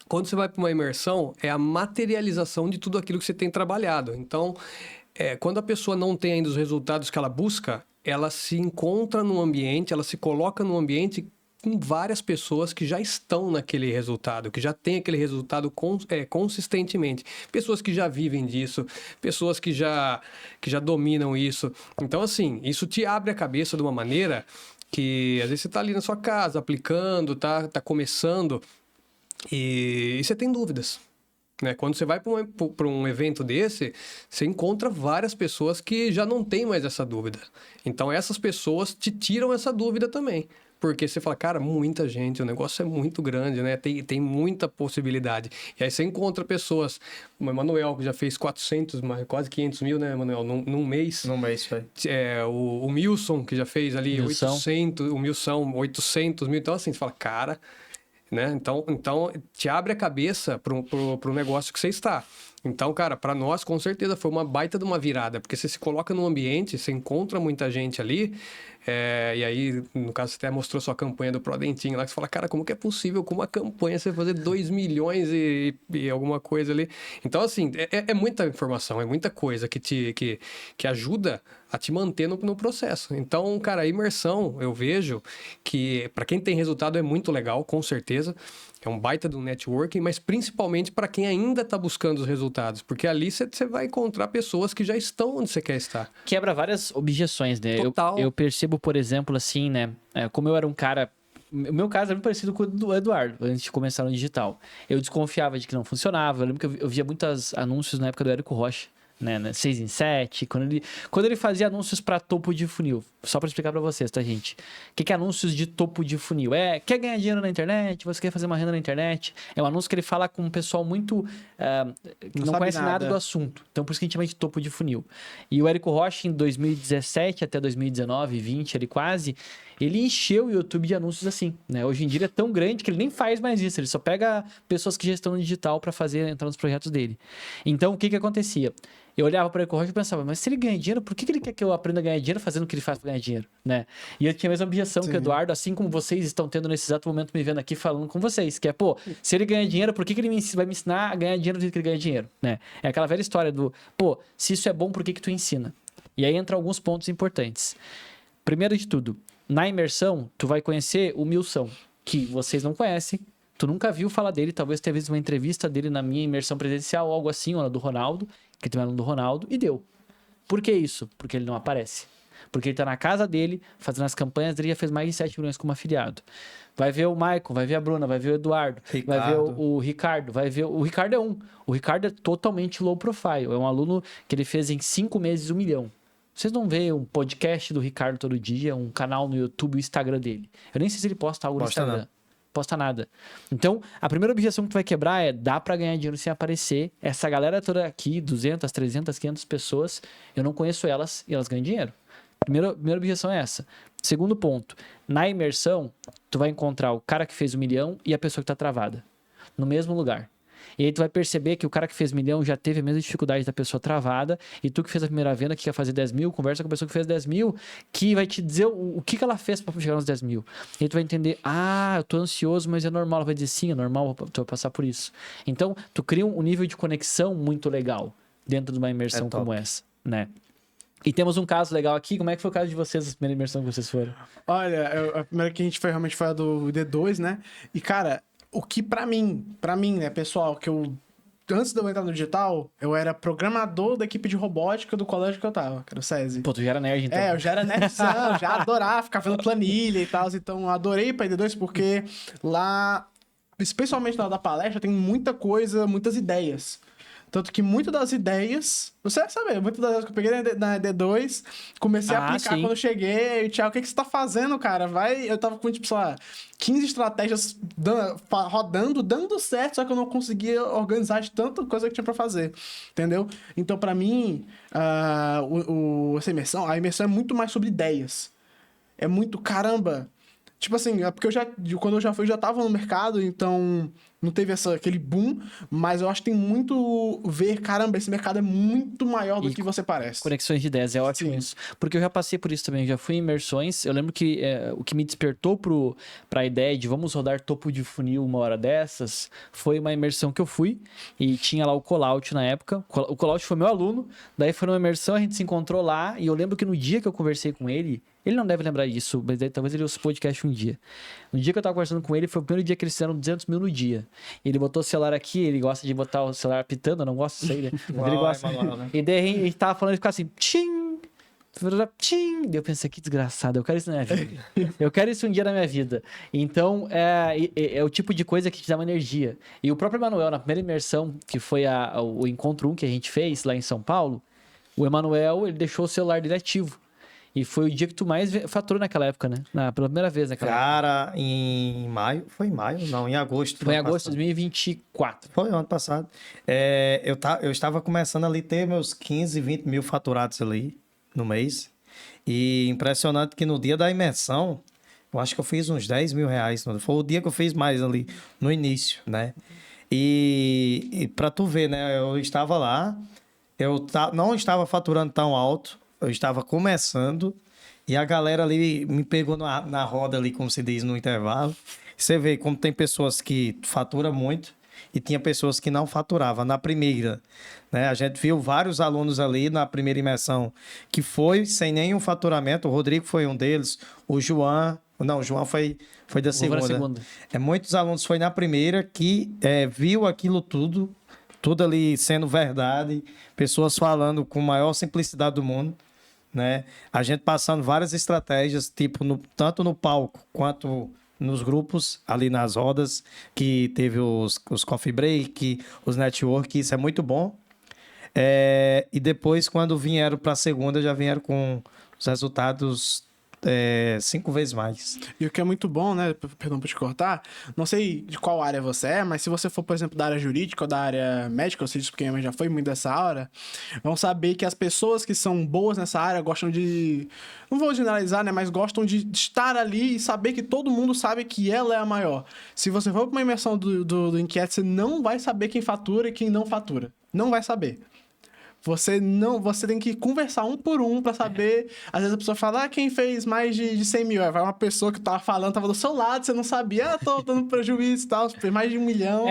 Quando você vai para uma imersão, é a materialização de tudo aquilo que você tem trabalhado. Então, quando a pessoa não tem ainda os resultados que ela busca, ela se encontra num ambiente, ela se coloca num ambiente com várias pessoas que já estão naquele resultado, que já têm aquele resultado consistentemente. Pessoas que já vivem disso, pessoas que já dominam isso. Então, assim, isso te abre a cabeça de uma maneira que, às vezes, você está ali na sua casa, aplicando, tá começando, e você tem dúvidas. né? Quando você vai para um evento desse, você encontra várias pessoas que já não têm mais essa dúvida. Então, essas pessoas te tiram essa dúvida também. Porque você fala, cara, muita gente, o negócio é muito grande, né? Tem muita possibilidade. E aí você encontra pessoas, como o Emanuel, que já fez 400, quase 500 mil, né, Emanuel? Num mês. Num mês, foi. O Milson, que já fez ali Milson. 800, o Milson, 800 mil. Então, assim, você fala, cara, né? Então te abre a cabeça pro negócio que você está. Então, cara, para nós, com certeza, foi uma baita de uma virada, porque você se coloca num ambiente, você encontra muita gente ali, e aí, no caso, você até mostrou sua campanha do Prodentinho lá, que você fala, cara, como que é possível com uma campanha você fazer 2 milhões e alguma coisa ali? Então, assim, é muita informação, é muita coisa que ajuda a te manter no processo. Então, cara, a imersão, eu vejo que, para quem tem resultado, é muito legal, com certeza. É um baita do networking, mas principalmente para quem ainda está buscando os resultados. Porque ali você vai encontrar pessoas que já estão onde você quer estar. Quebra várias objeções, né? Total. Eu percebo, por exemplo, assim, né? Como eu era um cara... O meu caso era muito parecido com o do Eduardo, antes de começar no digital. Eu desconfiava de que não funcionava. Eu lembro que eu via muitos anúncios na época do Érico Rocha. Né, 6 em 7, quando ele fazia anúncios para topo de funil. Só para explicar para vocês, tá, gente? O que é anúncios de topo de funil? Quer ganhar dinheiro na internet? Você quer fazer uma renda na internet? É um anúncio que ele fala com um pessoal muito... não conhece nada do assunto. Então, por isso que a gente chama de topo de funil. E o Érico Rocha, em 2017 até 2019, 20, ele quase... Ele encheu o YouTube de anúncios assim, né? Hoje em dia ele é tão grande que ele nem faz mais isso. Ele só pega pessoas que já estão no digital para entrar nos projetos dele. Então, o que acontecia? Eu olhava para o Érico Rocha e pensava, mas se ele ganha dinheiro, por que ele quer que eu aprenda a ganhar dinheiro fazendo o que ele faz para ganhar dinheiro, né? E eu tinha a mesma objeção que o Eduardo, assim como vocês estão tendo nesse exato momento me vendo aqui falando com vocês, que é, se ele ganha dinheiro, por que ele vai me ensinar a ganhar dinheiro do jeito que ele ganha dinheiro, né? É aquela velha história do, se isso é bom, por que tu ensina? E aí entra alguns pontos importantes. Primeiro de tudo, na imersão, tu vai conhecer o Milson, que vocês não conhecem, tu nunca viu falar dele, talvez tenha visto uma entrevista dele na minha imersão presencial, ou algo assim, ou na do Ronaldo, que também era do Ronaldo, e deu. Por que isso? Porque ele não aparece. Porque ele tá na casa dele, fazendo as campanhas dele, já fez mais de 7 milhões como afiliado. Vai ver o Maicon, vai ver a Bruna, vai ver o Eduardo, vai ver o Ricardo, vai ver... O Ricardo é um. O Ricardo é totalmente low profile. É um aluno que ele fez em 5 meses 1 milhão. Vocês não veem um podcast do Ricardo todo dia, um canal no YouTube, o Instagram dele. Eu nem sei se ele posta algo no Instagram. Não. Posta nada. Então, a primeira objeção que tu vai quebrar é, dá pra ganhar dinheiro sem aparecer. Essa galera toda aqui, 200, 300, 500 pessoas, eu não conheço elas e elas ganham dinheiro. Primeira objeção é essa. Segundo ponto, na imersão, tu vai encontrar o cara que fez 1 milhão e a pessoa que tá travada. No mesmo lugar. E aí tu vai perceber que o cara que fez 1 milhão já teve a mesma dificuldade da pessoa travada, e tu que fez a primeira venda, que quer fazer 10 mil, conversa com a pessoa que fez 10 mil, que vai te dizer o que ela fez para chegar nos 10 mil. E aí tu vai entender, eu tô ansioso, mas é normal. Ela vai dizer, sim, é normal, tu vai passar por isso. Então, tu cria um nível de conexão muito legal dentro de uma imersão como essa, né? E temos um caso legal aqui. Como é que foi o caso de vocês, a primeira imersão que vocês foram? Olha, a primeira que a gente foi realmente foi a do D2, né? E, cara, o que pra mim, né, pessoal, que eu... Antes de eu entrar no digital, eu era programador da equipe de robótica do colégio que eu tava, que era o SESI. Pô, tu já era nerd, então. Eu já era nerdzão, já adorava ficar fazendo planilha e tal. Então, eu adorei ir pra D2 porque lá, especialmente na hora da palestra, tem muita coisa, muitas ideias. Tanto que muitas das ideias... Você vai saber, muitas das ideias que eu peguei na D2, comecei a aplicar quando eu cheguei. E, Thiago, o que você tá fazendo, cara? Eu tava com, tipo, sei lá, 15 estratégias rodando, dando certo, só que eu não conseguia organizar de tanta coisa que tinha pra fazer. Entendeu? Então, pra mim, a imersão é muito mais sobre ideias. É muito, caramba... Tipo assim, é porque quando eu já fui, eu já tava no mercado, então não teve aquele boom, mas eu acho que tem muito caramba, esse mercado é muito maior do que você parece. Conexões de ideias, é ótimo isso. Porque eu já passei por isso também, eu já fui em imersões, eu lembro que o que me despertou pra ideia de vamos rodar topo de funil uma hora dessas, foi uma imersão que eu fui, e tinha lá o Call-Out na época, o Call-Out foi meu aluno, daí foi uma imersão, a gente se encontrou lá, e eu lembro que no dia que eu conversei com ele não deve lembrar disso, mas talvez ele ouça o podcast um dia. No dia que eu tava conversando com ele, foi o primeiro dia que eles fizeram 200 mil no dia. Ele botou o celular aqui, ele gosta de botar o celular pitando, eu não gosto disso aí, né? Mas ele gosta. E daí a gente tava falando, ele ficava assim, tchim! Tchim! E eu pensei, que desgraçado, eu quero isso na minha vida. Eu quero isso um dia na minha vida. Então, é o tipo de coisa que te dá uma energia. E o próprio Emanuel, na primeira imersão, que foi o Encontro 1 que a gente fez lá em São Paulo, o Emanuel, ele deixou o celular dele ativo. E foi o dia que tu mais faturou naquela época, né? Pela primeira vez naquela época. Cara, em maio, foi em maio? Não, em agosto. Foi em agosto de 2024. Foi ano passado. Eu estava começando ali ter meus 15, 20 mil faturados ali no mês. E impressionante que no dia da imersão, eu acho que eu fiz uns 10 mil reais. Foi o dia que eu fiz mais ali, no início, né? E pra tu ver, né? Eu estava lá, não estava faturando tão alto, eu estava começando e a galera ali me pegou na roda ali, como se diz, no intervalo. Você vê como tem pessoas que faturam muito e tinha pessoas que não faturavam na primeira, né? A gente viu vários alunos ali na primeira imersão que foi sem nenhum faturamento. O Rodrigo foi um deles, o João foi da segunda. Muitos alunos foi na primeira que viu aquilo tudo ali sendo verdade, pessoas falando com a maior simplicidade do mundo, né? A gente passando várias estratégias, tipo, tanto no palco quanto nos grupos, ali nas rodas, que teve os coffee break, os network, isso é muito bom. E depois, quando vieram para a segunda, já vieram com os resultados 5 vezes mais. E o que é muito bom, né? Perdão por te cortar. Não sei de qual área você é, mas se você for, por exemplo, da área jurídica ou da área médica, ou seja, porque já foi muito dessa área, vão saber que as pessoas que são boas nessa área gostam de... Não vou generalizar, né? Mas gostam de estar ali e saber que todo mundo sabe que ela é a maior. Se você for para uma imersão do Inquiet, você não vai saber quem fatura e quem não fatura. Não vai saber. Você tem que conversar um por um pra saber. Às vezes a pessoa fala, quem fez mais de 100 mil? Aí vai uma pessoa que tava falando, tava do seu lado, você não sabia, tô dando prejuízo e tal, fez mais de 1 milhão.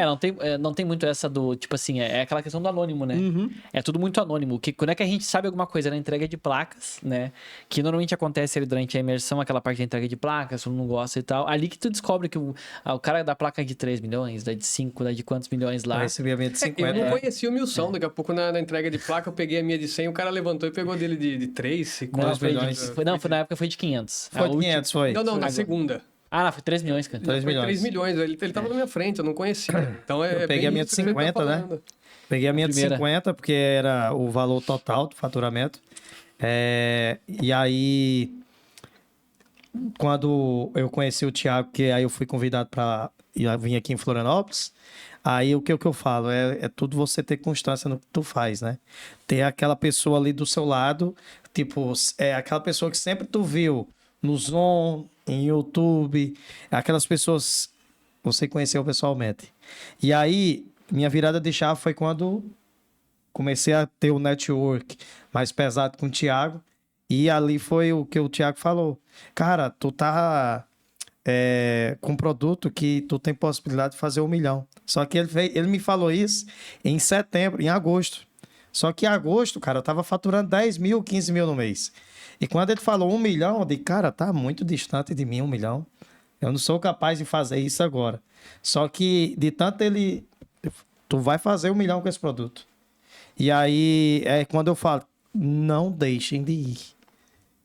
Não tem muito essa do, tipo assim, é aquela questão do anônimo, né? Uhum. É tudo muito anônimo. Quando é que a gente sabe alguma coisa na entrega de placas, né? Que normalmente acontece ali durante a imersão, aquela parte da entrega de placas, todo mundo não gosta e tal. Ali que tu descobre que o cara da placa é de 3 milhões, da de 5, da de quantos milhões lá. Eu recebi a minha de 50. Eu não conhecia o Milson, daqui a pouco na entrega de placa eu peguei a minha de 100, o cara levantou e pegou dele de 3, e Não, 4 milhões. foi na época foi de 500. Foi de 500, foi. Não, na segunda. Foi 3 milhões, cara. 3 milhões. 3 milhões, ele tava na minha frente, eu não conhecia. Então eu peguei a minha de 50, né? Peguei a minha de 50, porque era o valor total do faturamento. E aí, quando eu conheci o Thiago, que aí eu fui convidado para vir aqui em Florianópolis, aí o que eu falo? É tudo você ter constância no que tu faz, né? Ter aquela pessoa ali do seu lado, tipo, aquela pessoa que sempre tu viu no Zoom, em YouTube, aquelas pessoas você conheceu pessoalmente. E aí, minha virada de chave foi quando comecei a ter o network mais pesado com o Thiago, e ali foi o que o Thiago falou. Cara, tu tá... com um produto que tu tem possibilidade de fazer 1 milhão. Só que ele me falou isso em agosto. Só que em agosto, cara, eu tava faturando 10 mil, 15 mil no mês. E quando ele falou 1 milhão, eu disse, cara, tá muito distante de mim 1 milhão. Eu não sou capaz de fazer isso agora. Só que de tanto tu vai fazer 1 milhão com esse produto. E aí é quando eu falo, não deixem de ir.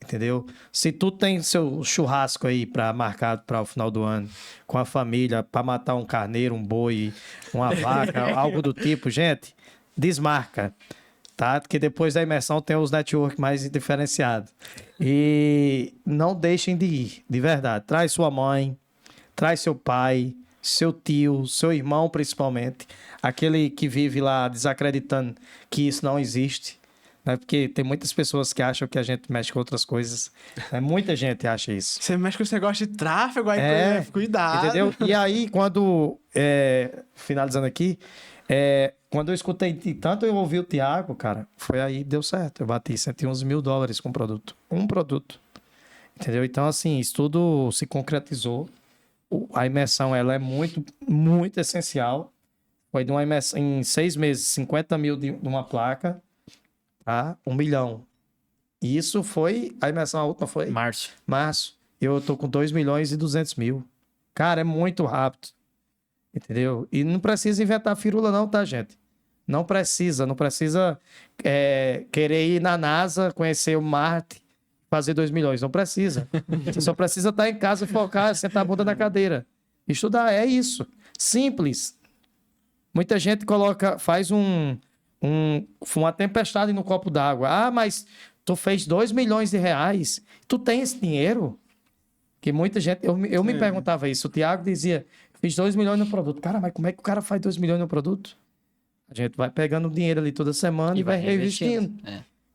Entendeu? Se tu tem seu churrasco aí marcado para o final do ano com a família, para matar um carneiro, um boi, uma vaca, algo do tipo, gente, desmarca, tá? Porque depois da imersão tem os network mais diferenciados. E não deixem de ir, de verdade. Traz sua mãe, traz seu pai, seu tio, seu irmão principalmente, aquele que vive lá desacreditando que isso não existe. Né? Porque tem muitas pessoas que acham que a gente mexe com outras coisas. Né? Muita gente acha isso. Você mexe com esse negócio de tráfego, aí cuidado. Entendeu? E aí, quando... finalizando aqui, quando eu escutei tanto eu ouvi o Thiago, cara, foi aí, deu certo. Eu bati $111 mil com o produto. Um produto. Entendeu? Então, assim, isso tudo se concretizou. A imersão, ela é muito, muito essencial. Foi de uma imersão, em 6 meses, 50 mil de uma placa, a 1 milhão. E isso foi... A imersão, a última foi... Março. Eu tô com 2 milhões e 200 mil. Cara, é muito rápido. Entendeu? E não precisa inventar firula não, tá, gente? Não precisa querer ir na NASA, conhecer o Marte, fazer 2 milhões. Não precisa. Você só precisa estar em casa, focar, sentar a bunda na cadeira. Estudar, é isso. Simples. Muita gente faz uma tempestade no copo d'água. Ah, mas tu fez 2 milhões de reais. Tu tem esse dinheiro? Que muita gente... Eu me perguntava isso. O Tiago dizia, fiz 2 milhões no produto. Cara, mas como é que o cara faz 2 milhões no produto? A gente vai pegando o dinheiro ali toda semana e vai reinvestindo.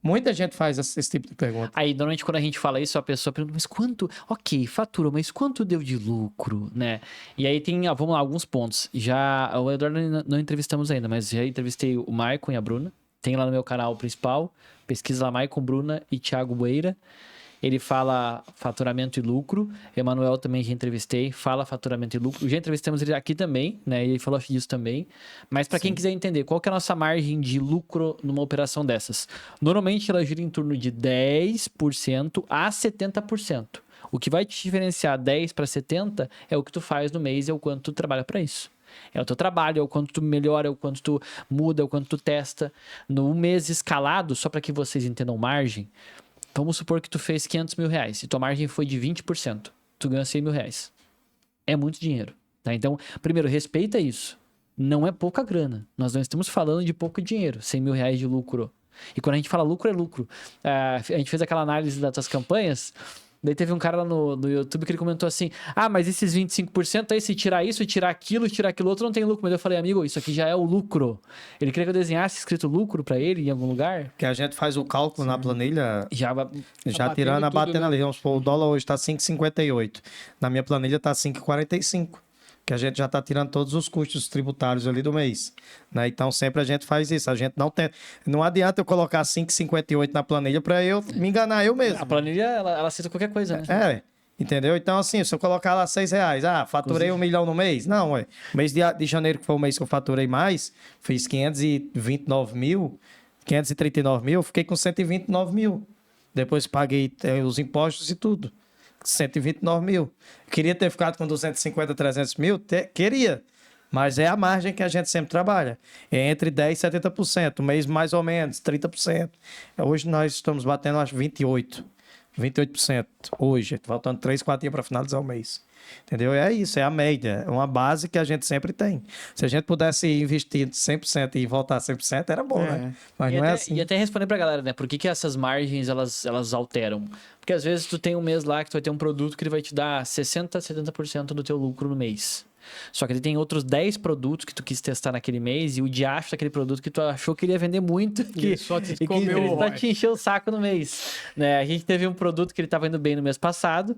Muita gente faz esse tipo de pergunta. Aí, normalmente, quando a gente fala isso, a pessoa pergunta, mas quanto... Ok, fatura, mas quanto deu de lucro, né? E aí tem, vamos lá, alguns pontos. O Eduardo não entrevistamos ainda, mas já entrevistei o Maicon e a Bruna. Tem lá no meu canal principal. Pesquisa lá, Maicon, Bruna e Thiago Bueira. Ele fala faturamento e lucro. Emanuel também já entrevistei, fala faturamento e lucro. Já entrevistamos ele aqui também, né? E ele falou disso também. Mas para quem quiser entender, qual que é a nossa margem de lucro numa operação dessas? Normalmente ela gira em torno de 10% a 70%. O que vai te diferenciar 10 para 70 é o que tu faz no mês e é o quanto tu trabalha para isso. É o teu trabalho, é o quanto tu melhora, é o quanto tu muda, é o quanto tu testa. No mês escalado, só para que vocês entendam margem, vamos supor que tu fez 500 mil reais e tua margem foi de 20%. Tu ganha 100 mil reais. É muito dinheiro. Tá? Então, primeiro, respeita isso. Não é pouca grana. Nós não estamos falando de pouco dinheiro. 100 mil reais de lucro. E quando a gente fala lucro, é lucro. A gente fez aquela análise das tuas campanhas. Daí teve um cara lá no YouTube que ele comentou assim, mas esses 25% aí, se tirar isso, tirar aquilo outro, não tem lucro. Mas eu falei, amigo, isso aqui já é o lucro. Ele queria que eu desenhasse escrito lucro pra ele em algum lugar. Que a gente faz o cálculo na planilha, já batendo tirando, batendo tudo, né? ali. Vamos supor, o dólar hoje tá 5,58. Na minha planilha tá 5,45. Que a gente já está tirando todos os custos tributários ali do mês. Né? Então, sempre a gente faz isso. A gente não tem... Não adianta eu colocar 5,58 na planilha para eu me enganar eu mesmo. A planilha, ela cita qualquer coisa, né? Entendeu? Então, assim, se eu colocar lá 6 reais, faturei 1 milhão no mês? Não, o mês de janeiro, que foi o mês que eu faturei mais, fiz 539 mil, 539 mil, fiquei com 129 mil. Depois paguei os impostos e tudo. 129 mil. Queria ter ficado com 250, 300 mil? Queria. Mas é a margem que a gente sempre trabalha. É entre 10% e 70%. Mês mais ou menos, 30%. Hoje nós estamos batendo, acho, 28%. Hoje. Faltando 3, 4 dias para finalizar o mês. Entendeu? É isso, é a média. É uma base que a gente sempre tem. Se a gente pudesse investir 100% e voltar 100%, era bom, né? Mas não é assim. E até responder pra galera, né? Por que essas margens, elas alteram? Porque às vezes tu tem um mês lá que tu vai ter um produto que ele vai te dar 60%, 70% do teu lucro no mês. Só que ele tem outros 10 produtos que tu quis testar naquele mês e o diacho daquele produto que tu achou que ele ia vender muito E só te e que comeu ele o só ROI. te encheu o saco no mês. Né? A gente teve um produto que ele estava indo bem no mês passado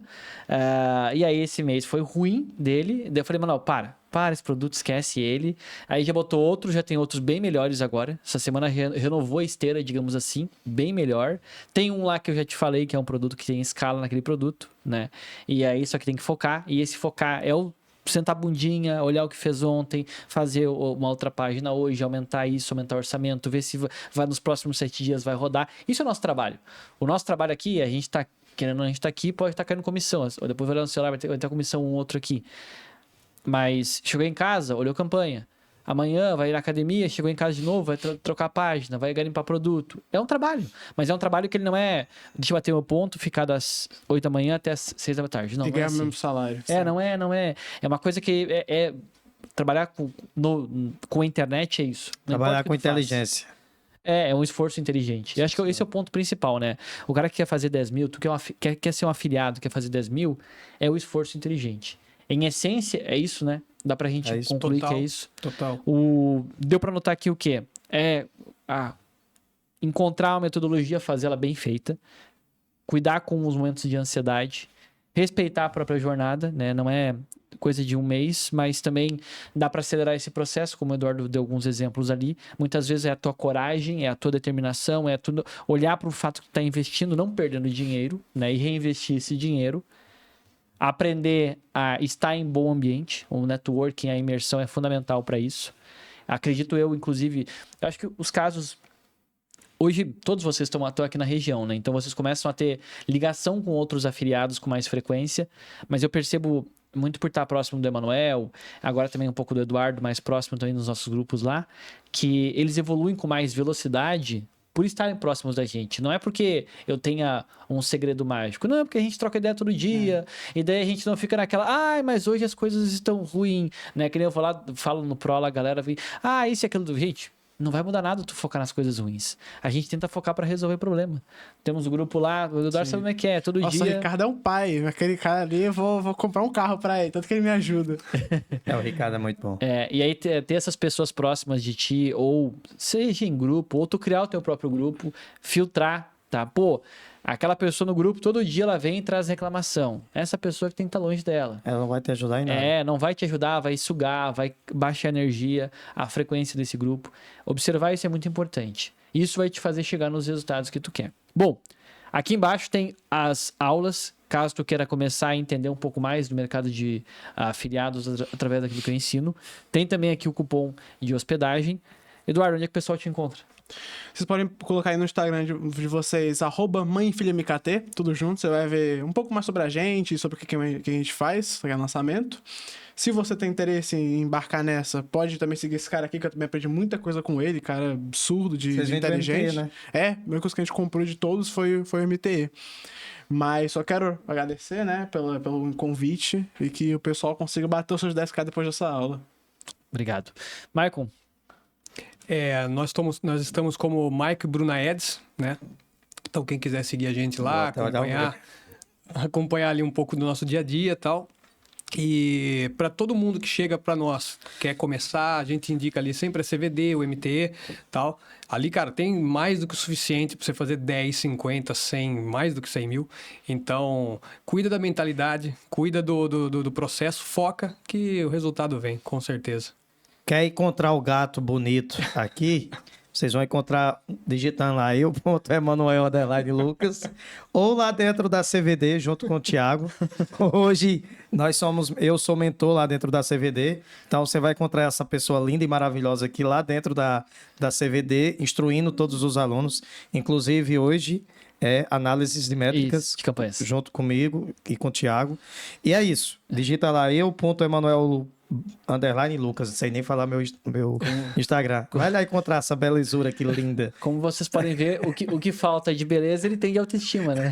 e aí esse mês foi ruim dele. Daí eu falei, mano, para esse produto, esquece ele. Aí já botou outro, já tem outros bem melhores agora. Essa semana renovou a esteira, digamos assim, bem melhor. Tem um lá que eu já te falei que é um produto que tem escala naquele produto, né? E aí só que tem que focar. E esse focar é o sentar a bundinha, olhar o que fez ontem, fazer uma outra página hoje, aumentar isso, aumentar o orçamento, ver se vai nos próximos 7 dias vai rodar. Isso é o nosso trabalho. O nosso trabalho aqui, a gente tá querendo, a gente tá aqui, pode estar caindo comissão. Ou depois vai olhar no celular, vai ter comissão um outro aqui. Mas chegou em casa, olhou campanha. Amanhã vai ir na academia, chegou em casa de novo, vai trocar a página, vai garimpar produto. É um trabalho, mas é um trabalho que ele não é... Deixa eu bater meu ponto, ficar das 8 da manhã até as 6 da tarde. Não, E não é ganhar o assim. mesmo salário. Não é. É uma coisa que trabalhar com a internet é isso. Não Trabalhar importa o com que tu faça. inteligência. É um esforço inteligente. Eu acho que esse é o ponto principal, né? O cara que quer fazer 10 mil, tu quer ser um afiliado, quer fazer 10 mil, é o esforço inteligente. Em essência, é isso, né? Dá pra gente concluir total, que é isso. Total. Deu pra notar aqui o quê? Encontrar uma metodologia, fazer ela bem feita, cuidar com os momentos de ansiedade, respeitar a própria jornada, né? Não é coisa de um mês, mas também dá para acelerar esse processo, como o Eduardo deu alguns exemplos ali. Muitas vezes é a tua coragem, é a tua determinação, é tudo olhar para o fato que tu está investindo, não perdendo dinheiro, né? E reinvestir esse dinheiro. Aprender a estar em bom ambiente, o networking, a imersão é fundamental para isso. Acredito eu, inclusive, eu acho que os casos... Hoje, todos vocês estão aqui na região, né? Então, vocês começam a ter ligação com outros afiliados com mais frequência. Mas eu percebo, muito por estar próximo do Emanuel, agora também um pouco do Eduardo, mais próximo também nos nossos grupos lá, que eles evoluem com mais velocidade por estarem próximos da gente. Não é porque eu tenha um segredo mágico. Não, é porque a gente troca ideia todo dia. E daí a gente não fica naquela, ai, mas hoje as coisas estão ruins, né? Que nem eu falo no Pro lá, a galera vem, isso e aquilo. Gente, não vai mudar nada tu focar nas coisas ruins. A gente tenta focar para resolver problema. Temos um grupo lá, o Eduardo sabe como é que é, todo Nossa, dia... o Ricardo é um pai. Aquele cara ali, eu vou comprar um carro pra ele, tanto que ele me ajuda. O Ricardo é muito bom. E aí ter essas pessoas próximas de ti, ou seja em grupo, ou tu criar o teu próprio grupo, filtrar, tá? Pô, aquela pessoa no grupo, todo dia ela vem e traz reclamação. Essa pessoa que tem que estar longe dela. Ela não vai te ajudar em nada. Não vai te ajudar, vai sugar, vai baixar a energia, a frequência desse grupo. Observar isso é muito importante. Isso vai te fazer chegar nos resultados que tu quer. Bom, aqui embaixo tem as aulas, caso tu queira começar a entender um pouco mais do mercado de afiliados através daquilo que eu ensino. Tem também aqui o cupom de hospedagem. Eduardo, onde é que o pessoal te encontra? Vocês podem colocar aí no Instagram de vocês, @mãefilhamkt, tudo junto. Você vai ver um pouco mais sobre a gente, sobre o que a gente faz, que é lançamento. Se você tem interesse em embarcar nessa, pode também seguir esse cara aqui, que eu também aprendi muita coisa com ele, cara absurdo de inteligente. MTE, né? A mesma coisa que a gente comprou de todos foi o MTE. Mas só quero agradecer, né, pelo convite e que o pessoal consiga bater os seus 10K depois dessa aula. Obrigado. Maicon, Nós estamos como Mike Brunaedes, né? Então, quem quiser seguir a gente lá, acompanhar ali um pouco do nosso dia a dia e tal. E para todo mundo que chega para nós, quer começar, a gente indica ali sempre a CVD, o MTE tal. Ali, cara, tem mais do que o suficiente para você fazer 10, 50, 100, mais do que 100 mil. Então, cuida da mentalidade, cuida do processo, foca que o resultado vem, com certeza. Quer encontrar o gato bonito aqui? Vocês vão encontrar digitando lá eu.emanuel_Lucas ou lá dentro da CVD junto com o Thiago. Hoje eu sou mentor lá dentro da CVD, então você vai encontrar essa pessoa linda e maravilhosa aqui lá dentro da CVD, instruindo todos os alunos. Inclusive hoje análises de métricas de campanhas, junto comigo e com o Thiago. E é isso. Digita lá eu.emanuel_Lucas, não sei nem falar meu Instagram. Vai lá encontrar essa belezura aqui linda. Como vocês podem ver, o que falta de beleza, ele tem de autoestima, né?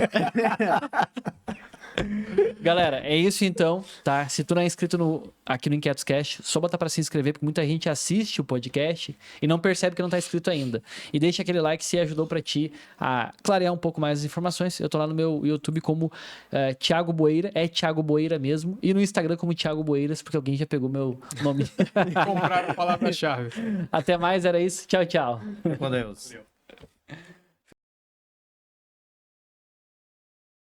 Galera, é isso então, tá? Se tu não é inscrito aqui no Inquietos Cast, só botar pra se inscrever, porque muita gente assiste o podcast e não percebe que não tá inscrito ainda. E deixa aquele like se ajudou pra ti a clarear um pouco mais as informações. Eu tô lá no meu YouTube como Thiago Boeira, é Thiago Boeira mesmo, e no Instagram como Thiago Boeiras, porque alguém já pegou meu nome. E compraram a palavra-chave. Até mais, era isso. Tchau, tchau. Com Deus.